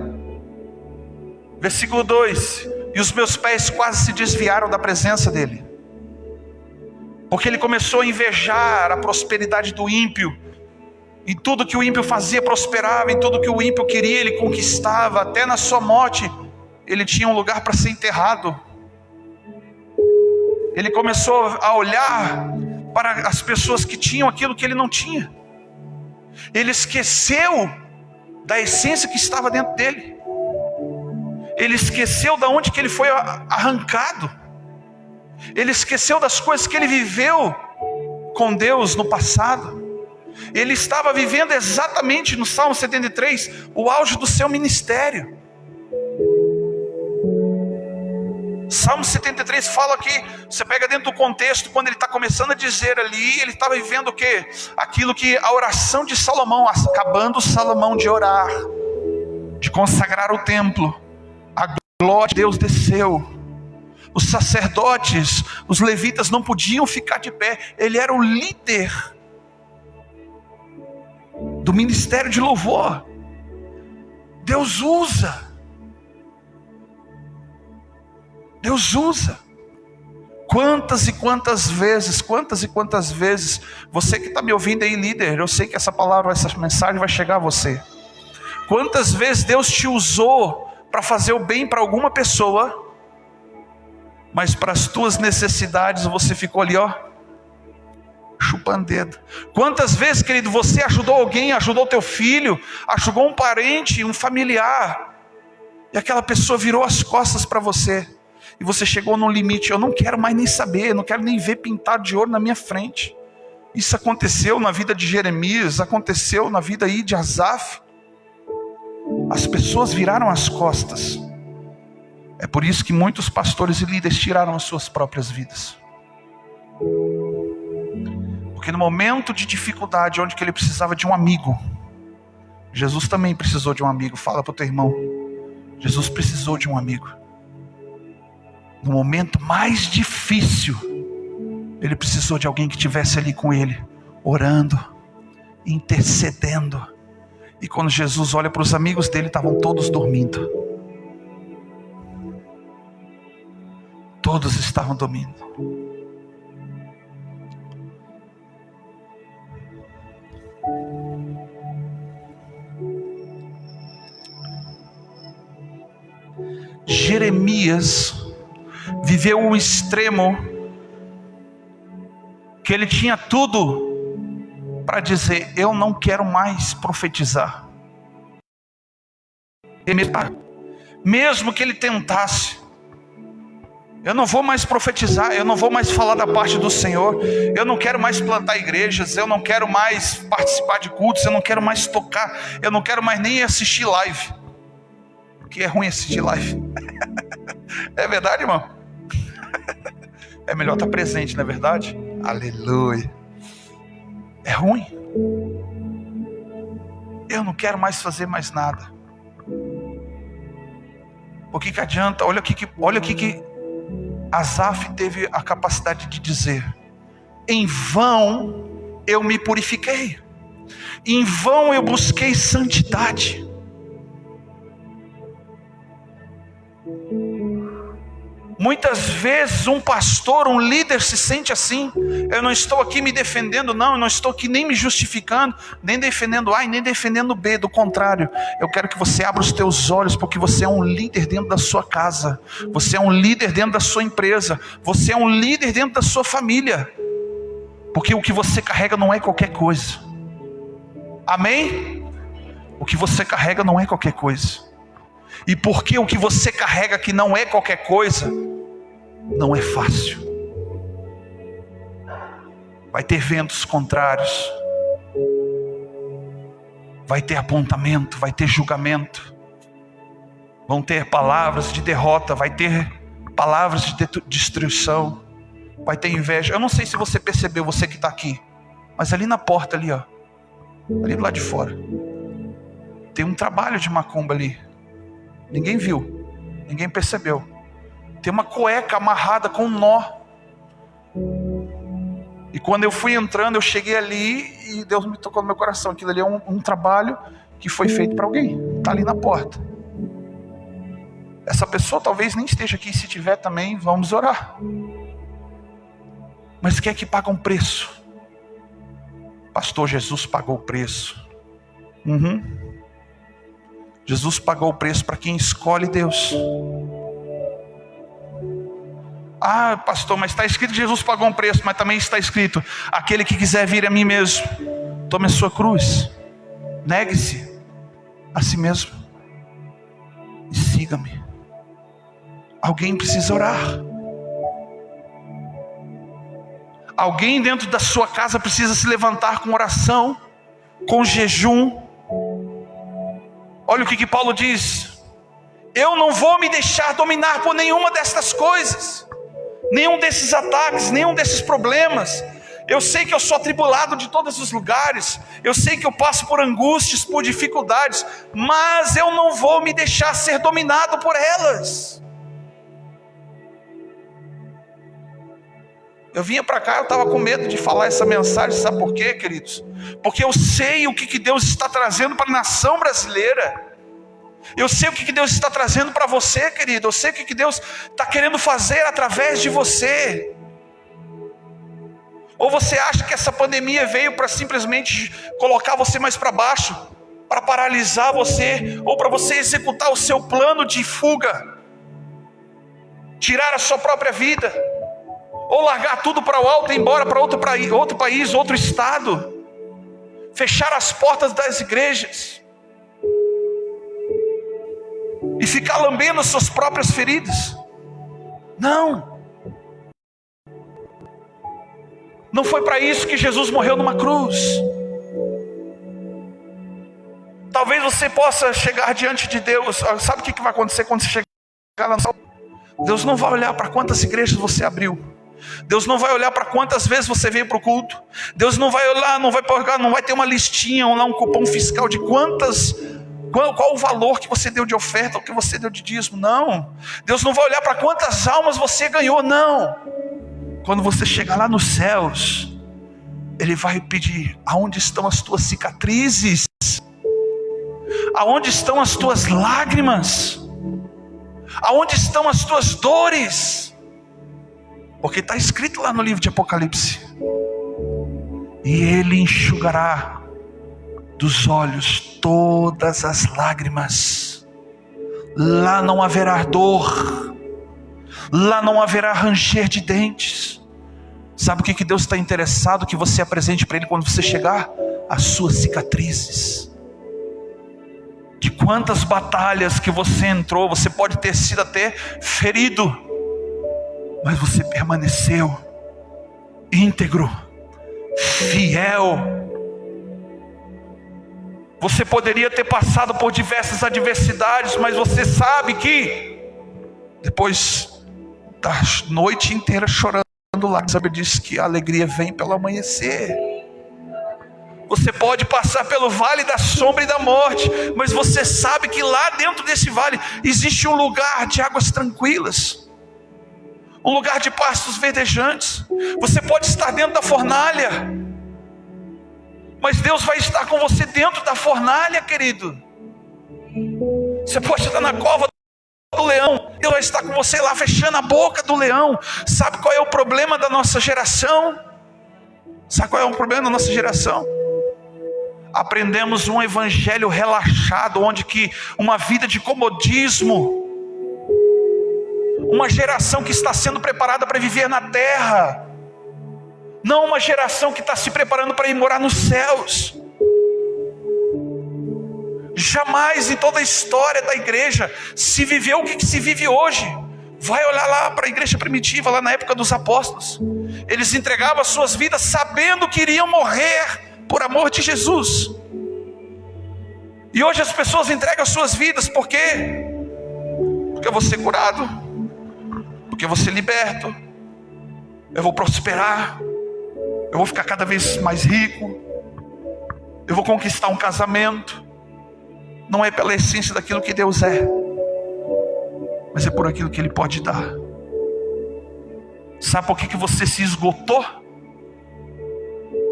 Versículo 2. E os meus pés quase se desviaram da presença dele, porque ele começou a invejar a prosperidade do ímpio. Em tudo que o ímpio fazia prosperava, em tudo que o ímpio queria ele conquistava. Até na sua morte ele tinha um lugar para ser enterrado. Ele começou a olhar para as pessoas que tinham aquilo que ele não tinha. Ele esqueceu da essência que estava dentro dele. Ele esqueceu de onde que ele foi arrancado. Ele esqueceu das coisas que ele viveu com Deus no passado. Ele estava vivendo exatamente no Salmo 73 o auge do seu ministério. Salmo 73 fala que, você pega dentro do contexto, quando ele está começando a dizer ali, ele estava vivendo o quê? Aquilo que a oração de Salomão, acabando Salomão de orar, de consagrar o templo, a glória de Deus desceu. Os sacerdotes, os levitas não podiam ficar de pé, ele era o líder do ministério de louvor. Deus usa. Quantas e quantas vezes, você que está me ouvindo aí, líder, eu sei que essa palavra, essa mensagem vai chegar a você. Quantas vezes Deus te usou para fazer o bem para alguma pessoa, mas para as tuas necessidades você ficou ali, chupando dedo. Quantas vezes, querido, você ajudou alguém, ajudou teu filho, ajudou um parente, um familiar, e aquela pessoa virou as costas para você. E você chegou num limite, eu não quero mais nem saber, eu não quero nem ver pintado de ouro na minha frente. Isso aconteceu na vida de Jeremias, aconteceu na vida aí de Asaf. As pessoas viraram as costas. É por isso que muitos pastores e líderes tiraram as suas próprias vidas. Porque no momento de dificuldade, onde que ele precisava de um amigo, Jesus também precisou de um amigo. Fala para o teu irmão, Jesus precisou de um amigo. No momento mais difícil, ele precisou de alguém que estivesse ali com ele, orando, intercedendo. E quando Jesus olha para os amigos dele, estavam todos dormindo. Todos estavam dormindo. Jeremias viveu um extremo que ele tinha tudo para dizer, eu não quero mais profetizar. Mesmo que ele tentasse, eu não vou mais profetizar, eu não vou mais falar da parte do Senhor, eu não quero mais plantar igrejas, eu não quero mais participar de cultos, eu não quero mais tocar, eu não quero mais nem assistir live, porque é ruim assistir live. É verdade, irmão? É melhor estar presente, não é verdade? Aleluia. É ruim. Eu não quero mais fazer mais nada. O que adianta? Olha o que Asaf teve a capacidade de dizer. Em vão eu me purifiquei. Em vão eu busquei santidade. Muitas vezes um pastor, um líder se sente assim. Eu não estou aqui me defendendo, não. Eu não estou aqui nem me justificando, nem defendendo A e nem defendendo B. Do contrário, eu quero que você abra os teus olhos, porque você é um líder dentro da sua casa. Você é um líder dentro da sua empresa. Você é um líder dentro da sua família. Porque o que você carrega não é qualquer coisa. Amém? O que você carrega não é qualquer coisa. E porque o que você carrega que não é qualquer coisa, não é fácil. Vai ter ventos contrários. Vai ter apontamento, vai ter julgamento. Vão ter palavras de derrota, vai ter palavras de destruição. Vai ter inveja. Eu não sei se você percebeu, você que está aqui, mas ali na porta ali, ó, ali do lado de fora, tem um trabalho de macumba ali. Ninguém viu, ninguém percebeu. Tem uma cueca amarrada com um nó. E quando eu fui entrando, eu cheguei ali e Deus me tocou no meu coração. Aquilo ali é um trabalho que foi feito para alguém. Está ali na porta. Essa pessoa talvez nem esteja aqui. Se tiver também, vamos orar. Mas quem é que paga um preço? Pastor, Jesus pagou o preço. Jesus pagou o preço para quem escolhe Deus. Ah, pastor, mas está escrito que Jesus pagou um preço, mas também está escrito: aquele que quiser vir a mim mesmo, tome a sua cruz, negue-se a si mesmo e siga-me. Alguém precisa orar. Alguém dentro da sua casa precisa se levantar com oração, com jejum. Olha o que Paulo diz: eu não vou me deixar dominar por nenhuma destas coisas, nenhum desses ataques, nenhum desses problemas. Eu sei que eu sou atribulado de todos os lugares, eu sei que eu passo por angústias, por dificuldades, mas eu não vou me deixar ser dominado por elas. Eu vinha para cá, eu estava com medo de falar essa mensagem, sabe por quê, queridos? Porque eu sei o que Deus está trazendo para a nação brasileira. Eu sei o que Deus está trazendo para você, querido. Eu sei o que Deus está querendo fazer através de você. Ou você acha que essa pandemia veio para simplesmente colocar você mais para baixo, para paralisar você, ou para você executar o seu plano de fuga, tirar a sua própria vida, ou largar tudo para o alto e ir embora para outro país, outro estado, fechar as portas das igrejas e ficar lambendo as suas próprias feridas? Não foi para isso que Jesus morreu numa cruz. Talvez você possa chegar diante de Deus. Sabe o que vai acontecer quando você chegar lá? Deus não vai olhar para quantas igrejas você abriu. Deus não vai olhar para quantas vezes você veio para o culto. Deus não vai olhar, não vai ter uma listinha ou lá um cupom fiscal de qual o valor que você deu de oferta, ou que você deu de dízimo. Não. Deus não vai olhar para quantas almas você ganhou. Não. Quando você chegar lá nos céus, Ele vai pedir: aonde estão as tuas cicatrizes? Aonde estão as tuas lágrimas? Aonde estão as tuas dores? Porque está escrito lá no livro de Apocalipse: e Ele enxugará dos olhos todas as lágrimas. Lá não haverá dor, lá não haverá ranger de dentes. Sabe o que Deus está interessado que você apresente para Ele quando você chegar? As suas cicatrizes. De quantas batalhas que você entrou, você pode ter sido até ferido, mas você permaneceu íntegro, fiel. Você poderia ter passado por diversas adversidades, mas você sabe que depois da noite inteira chorando lá, sabe, diz que a alegria vem pelo amanhecer. Você pode passar pelo vale da sombra e da morte, mas você sabe que lá dentro desse vale existe um lugar de águas tranquilas, um lugar de pastos verdejantes. Você pode estar dentro da fornalha, mas Deus vai estar com você dentro da fornalha, querido. Você pode estar na cova do leão, Deus vai estar com você lá fechando a boca do leão. Sabe qual é o problema da nossa geração? Sabe qual é o problema da nossa geração? Aprendemos um evangelho relaxado, onde que uma vida de comodismo, uma geração que está sendo preparada para viver na terra, não uma geração que está se preparando para ir morar nos céus. Jamais em toda a história da igreja se viveu o que se vive hoje. Vai olhar lá para a igreja primitiva, lá na época dos apóstolos. Eles entregavam as suas vidas sabendo que iriam morrer por amor de Jesus. E hoje as pessoas entregam as suas vidas por quê? Porque eu vou ser curado, porque eu vou ser liberto, eu vou prosperar, eu vou ficar cada vez mais rico, eu vou conquistar um casamento. Não é pela essência daquilo que Deus é, mas é por aquilo que Ele pode dar. Sabe por que você se esgotou?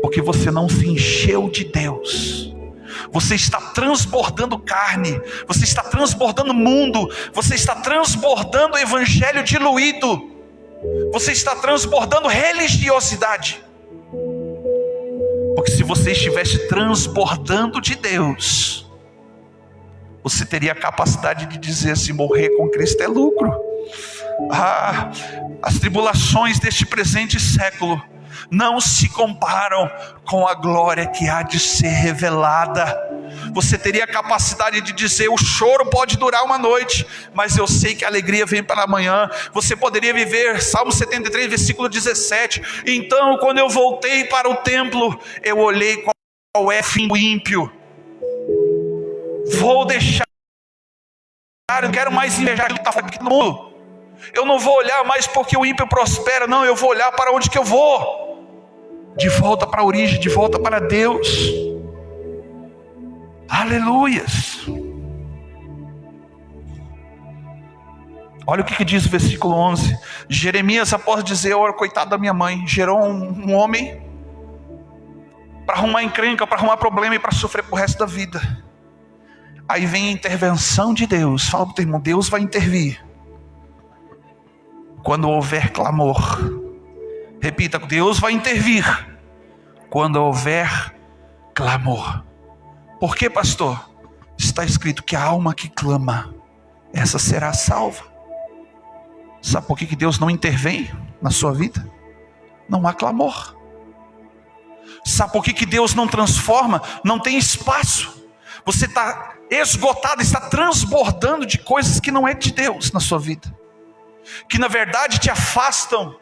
Porque você não se encheu de Deus. Você está transbordando carne, você está transbordando mundo, você está transbordando evangelho diluído, você está transbordando religiosidade. Porque se você estivesse transbordando de Deus, você teria a capacidade de dizer: se morrer com Cristo é lucro. As tribulações deste presente século não se comparam com a glória que há de ser revelada. Você teria a capacidade de dizer: o choro pode durar uma noite, mas eu sei que a alegria vem para amanhã. Você poderia viver Salmo 73, versículo 17: então quando eu voltei para o templo, eu olhei qual é o fim do ímpio. Vou deixar, eu não quero mais invejar o que está aqui no mundo. Eu não vou olhar mais porque o ímpio prospera, não, eu vou olhar para onde que eu vou. De volta para a origem, de volta para Deus. Aleluias. Olha o que diz o versículo 11. Jeremias, após dizer: oh, coitado da minha mãe, gerou um homem para arrumar encrenca, para arrumar problema e para sofrer pro resto da vida. Aí vem a intervenção de Deus. Fala para o teu irmão: Deus vai intervir quando houver clamor. Repita: Deus vai intervir quando houver clamor. Por quê, pastor? Está escrito que a alma que clama, essa será salva. Sabe por que Deus não intervém na sua vida? Não há clamor. Sabe por que Deus não transforma? Não tem espaço. Você está esgotado, está transbordando de coisas que não é de Deus na sua vida, que na verdade te afastam,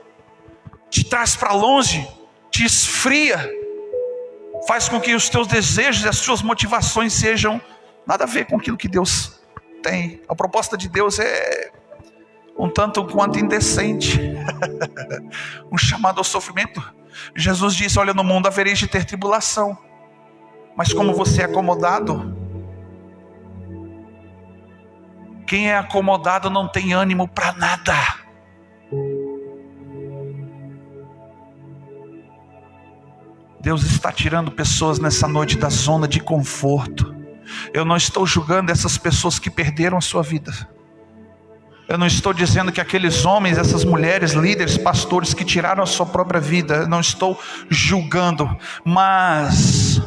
te traz para longe, te esfria, faz com que os teus desejos e as suas motivações sejam nada a ver com aquilo que Deus tem. A proposta de Deus é um tanto quanto indecente. Um chamado ao sofrimento. Jesus disse: olha, no mundo havereis de ter tribulação, mas como você é acomodado, quem é acomodado não tem ânimo para nada. Deus está tirando pessoas nessa noite da zona de conforto. Eu não estou julgando essas pessoas que perderam a sua vida. Eu não estou dizendo que aqueles homens, essas mulheres, líderes, pastores que tiraram a sua própria vida, eu não estou julgando. Mas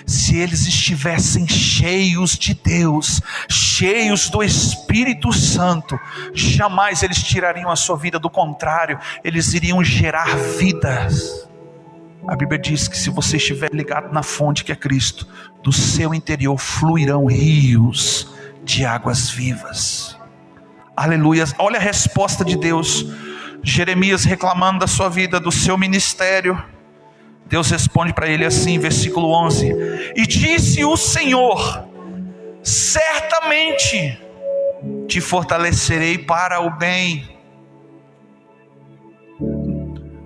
se eles estivessem cheios de Deus, cheios do Espírito Santo, jamais eles tirariam a sua vida. Do contrário, eles iriam gerar vidas. A Bíblia diz que se você estiver ligado na fonte que é Cristo, do seu interior fluirão rios de águas vivas. Aleluia. Olha a resposta de Deus. Jeremias reclamando da sua vida, do seu ministério. Deus responde para ele assim, versículo 11: e disse o Senhor: certamente te fortalecerei para o bem,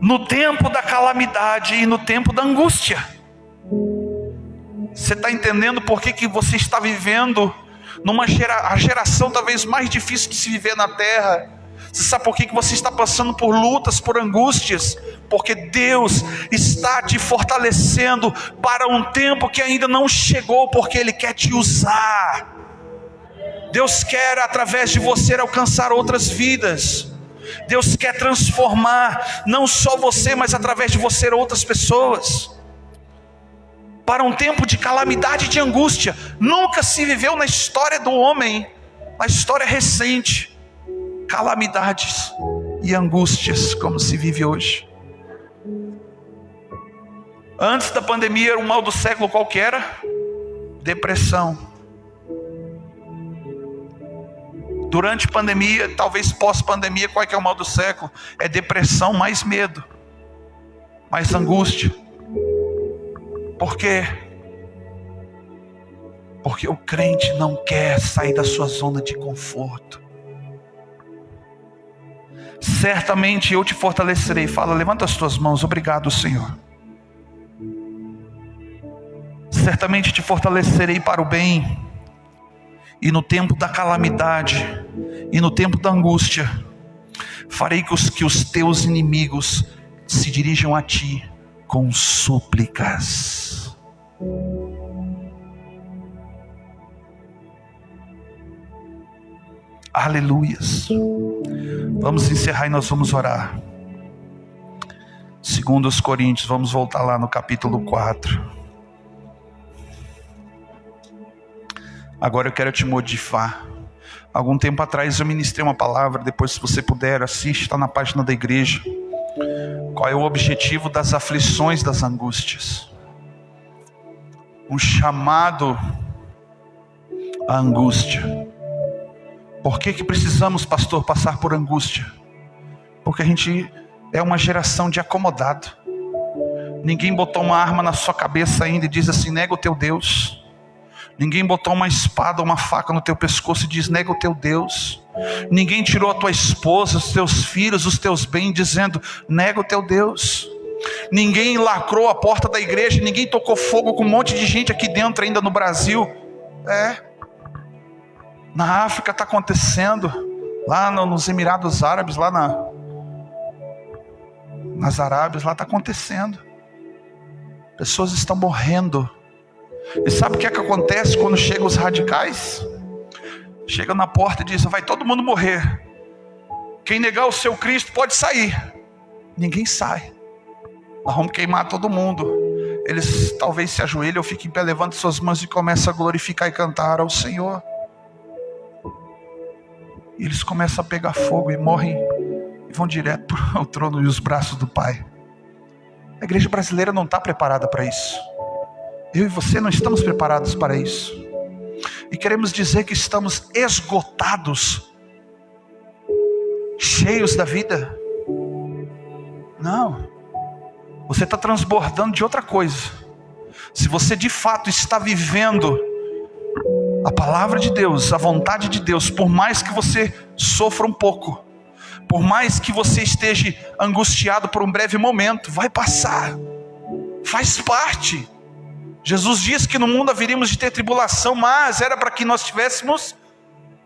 no tempo da calamidade e no tempo da angústia. Você está entendendo por que você está vivendo numa geração talvez mais difícil de se viver na terra? Você sabe por que você está passando por lutas, por angústias? Porque Deus está te fortalecendo para um tempo que ainda não chegou, porque Ele quer te usar. Deus quer, através de você, alcançar outras vidas. Deus quer transformar não só você, mas através de você outras pessoas. Para um tempo de calamidade e de angústia. Nunca se viveu na história do homem, na história recente, calamidades e angústias como se vive hoje. Antes da pandemia era um mal do século qualquer, depressão. Durante a pandemia, talvez pós-pandemia, qual é que é o mal do século? É depressão, mais medo, mais angústia. Por quê? Porque o crente não quer sair da sua zona de conforto. Certamente eu te fortalecerei. Fala, levanta as tuas mãos. Obrigado, Senhor. Certamente te fortalecerei para o bem. E no tempo da calamidade, e no tempo da angústia, farei que os teus inimigos se dirijam a ti com súplicas. Aleluias. Vamos encerrar e nós vamos orar. Segundo os Coríntios, vamos voltar lá no capítulo 4. Agora eu quero te modificar. Algum tempo atrás eu ministrei uma palavra, depois se você puder, assiste, está na página da igreja. Qual é o objetivo das aflições, das angústias? Um chamado à angústia. Por que precisamos, pastor, passar por angústia? Porque a gente é uma geração de acomodado. Ninguém botou uma arma na sua cabeça ainda e diz assim, nega o teu Deus. Ninguém botou uma espada, uma faca no teu pescoço e diz, nega o teu Deus. Ninguém tirou a tua esposa, os teus filhos, os teus bens, dizendo, nega o teu Deus. Ninguém lacrou a porta da igreja, ninguém tocou fogo com um monte de gente aqui dentro ainda no Brasil. Na África está acontecendo, lá nos Emirados Árabes, lá nas Arábias, lá está acontecendo. Pessoas estão morrendo. E sabe o que acontece quando chegam os radicais? Chega na porta e diz, vai todo mundo morrer. Quem negar o seu Cristo pode sair. Ninguém sai. Nós vamos queimar todo mundo. Eles talvez se ajoelhem ou fiquem em pé, levantem suas mãos e começam a glorificar e cantar ao Senhor. E eles começam a pegar fogo e morrem e vão direto ao trono e os braços do Pai. A igreja brasileira não está preparada para isso. Eu e você não estamos preparados para isso. E queremos dizer que estamos esgotados, cheios da vida. Não. Você está transbordando de outra coisa. Se você de fato está vivendo a palavra de Deus, a vontade de Deus, por mais que você sofra um pouco, por mais que você esteja angustiado por um breve momento, vai passar. Faz parte. Jesus disse que no mundo haveríamos de ter tribulação, mas era para que nós tivéssemos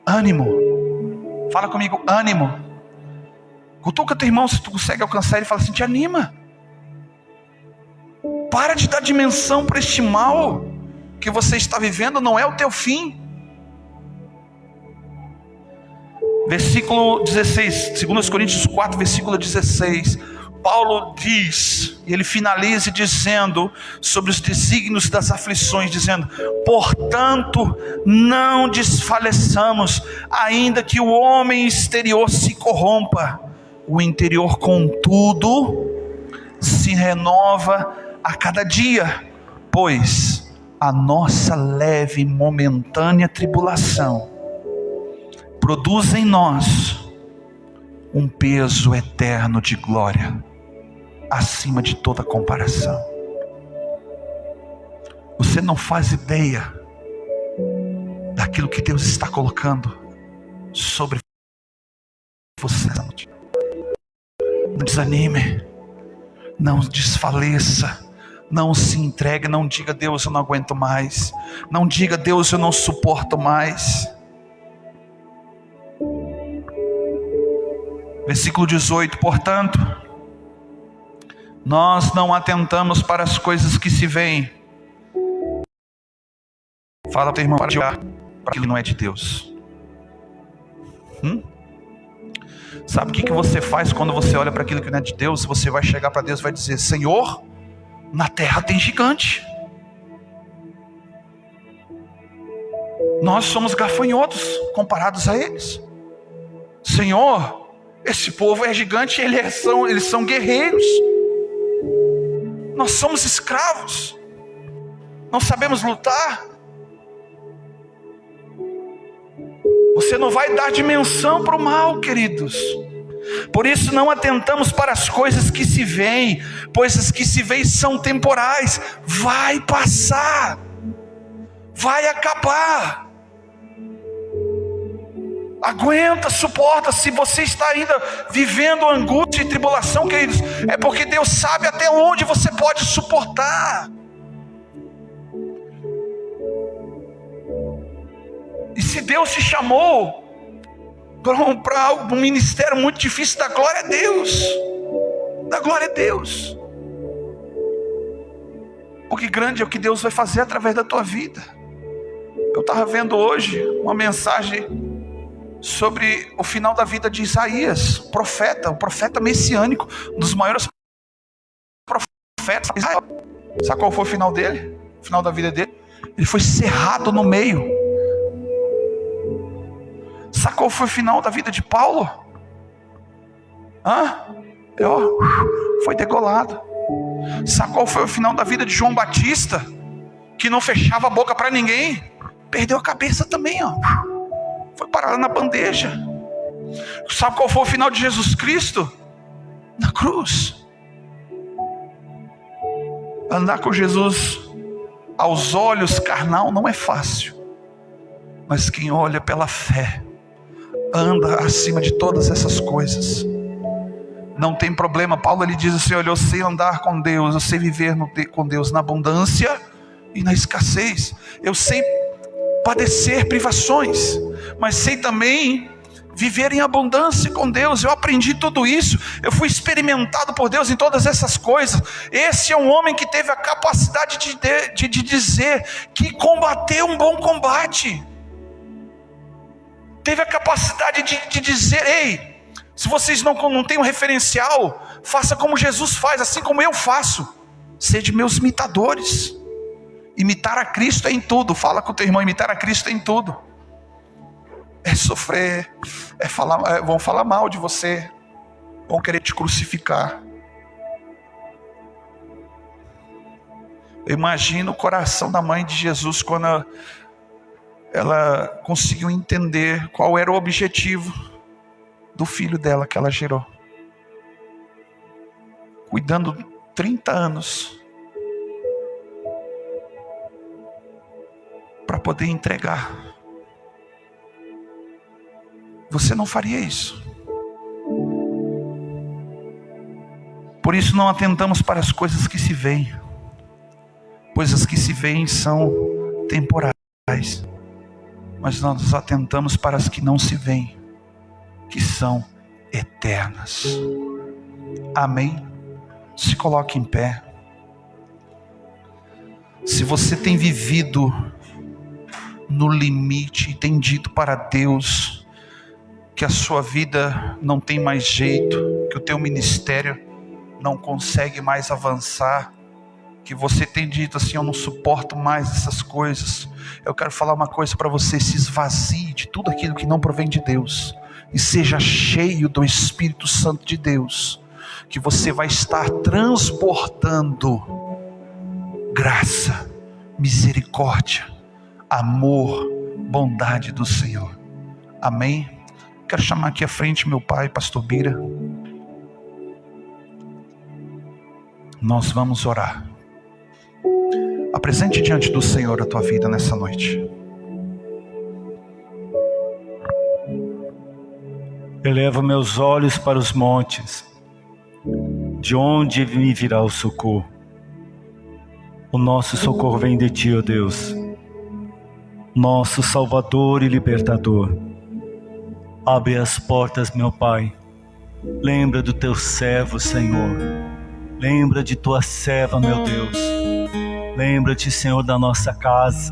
ânimo. Fala comigo, ânimo. Cutuca teu irmão, se tu consegue alcançar ele, fala assim, te anima. Para de dar dimensão para este mal que você está vivendo, não é o teu fim. Versículo 16, 2 Coríntios 4, versículo 16. Paulo diz, e ele finaliza dizendo sobre os desígnios das aflições, dizendo, portanto não desfaleçamos, ainda que o homem exterior se corrompa, o interior contudo se renova a cada dia, pois a nossa leve e momentânea tribulação produz em nós um peso eterno de glória, acima de toda comparação. Você não faz ideia daquilo que Deus está colocando sobre você. Não desanime, não desfaleça, não se entregue, não diga, Deus, eu não aguento mais, não diga, Deus, eu não suporto mais. Versículo 18, portanto, nós não atentamos para as coisas que se veem. Fala para o teu irmão, para aquilo que não é de Deus. Sabe o que você faz quando você olha para aquilo que não é de Deus? Você vai chegar para Deus e vai dizer: Senhor, na terra tem gigante. Nós somos gafanhotos comparados a eles. Senhor, esse povo é gigante, eles são guerreiros. Nós somos escravos. Não sabemos lutar. Você não vai dar dimensão para o mal, queridos. Por isso não atentamos para as coisas que se veem, pois as que se veem são temporais. Vai passar, vai acabar. Aguenta, suporta. Se você está ainda vivendo angústia e tribulação, queridos, é porque Deus sabe até onde você pode suportar. E se Deus te chamou para um ministério muito difícil, dá glória a Deus. Dá glória a Deus. Porque grande é o que Deus vai fazer através da tua vida. Eu estava vendo hoje uma mensagem sobre o final da vida de Isaías, o profeta messiânico, um dos maiores profetas de Israel. Sabe qual foi o final dele? O final da vida dele? Ele foi cerrado no meio. Sabe qual foi o final da vida de Paulo? Foi degolado. Sabe qual foi o final da vida de João Batista? Que não fechava a boca para ninguém. Perdeu a cabeça também, foi parar na bandeja. Sabe qual foi o final de Jesus Cristo? Na cruz. Andar com Jesus aos olhos carnal não é fácil, mas quem olha pela fé anda acima de todas essas coisas. Não tem problema. Paulo ele diz assim: olha, eu sei andar com Deus, eu sei viver com Deus na abundância e na escassez. Eu sei padecer privações, mas sei também viver em abundância com Deus. Eu aprendi tudo isso, eu fui experimentado por Deus em todas essas coisas. Esse é um homem que teve a capacidade de dizer que combateu um bom combate. Teve a capacidade de dizer: ei, se vocês não têm um referencial, faça como Jesus faz, assim como eu faço. Sede meus imitadores. Imitar a Cristo é em tudo. Fala com o teu irmão: imitar a Cristo é em tudo. É sofrer, vão falar mal de você, vão querer te crucificar. Eu imagino o coração da mãe de Jesus quando ela conseguiu entender qual era o objetivo do filho dela que ela gerou. Cuidando 30 anos para poder entregar. Você não faria isso. Por isso não atentamos para as coisas que se veem, pois as que se veem são temporais, mas nós atentamos para as que não se veem, que são eternas. Amém? Se coloque em pé. Se você tem vivido no limite e tem dito para Deus que a sua vida não tem mais jeito, que o teu ministério não consegue mais avançar, que você tem dito assim: eu não suporto mais essas coisas, eu quero falar uma coisa para você: se esvazie de tudo aquilo que não provém de Deus e seja cheio do Espírito Santo de Deus, que você vai estar transbordando graça, misericórdia, amor, bondade do Senhor. Amém? Quero chamar aqui à frente meu pai, pastor Bira. Nós vamos orar. Apresente diante do Senhor a tua vida nessa noite. Elevo meus olhos para os montes, de onde me virá o socorro? O nosso socorro vem de ti, ó Deus, nosso Salvador e Libertador. Abre as portas, meu Pai. Lembra do teu servo, Senhor. Lembra de tua serva, meu Deus. Lembra-te, Senhor, da nossa casa.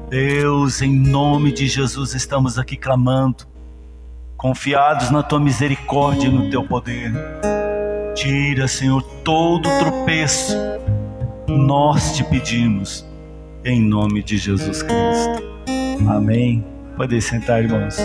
Deus, em nome de Jesus, estamos aqui clamando. confiados na tua misericórdia e no teu poder. Tira, Senhor, todo tropeço. Nós te pedimos, em nome de Jesus Cristo. Amém. Podem sentar, irmãos.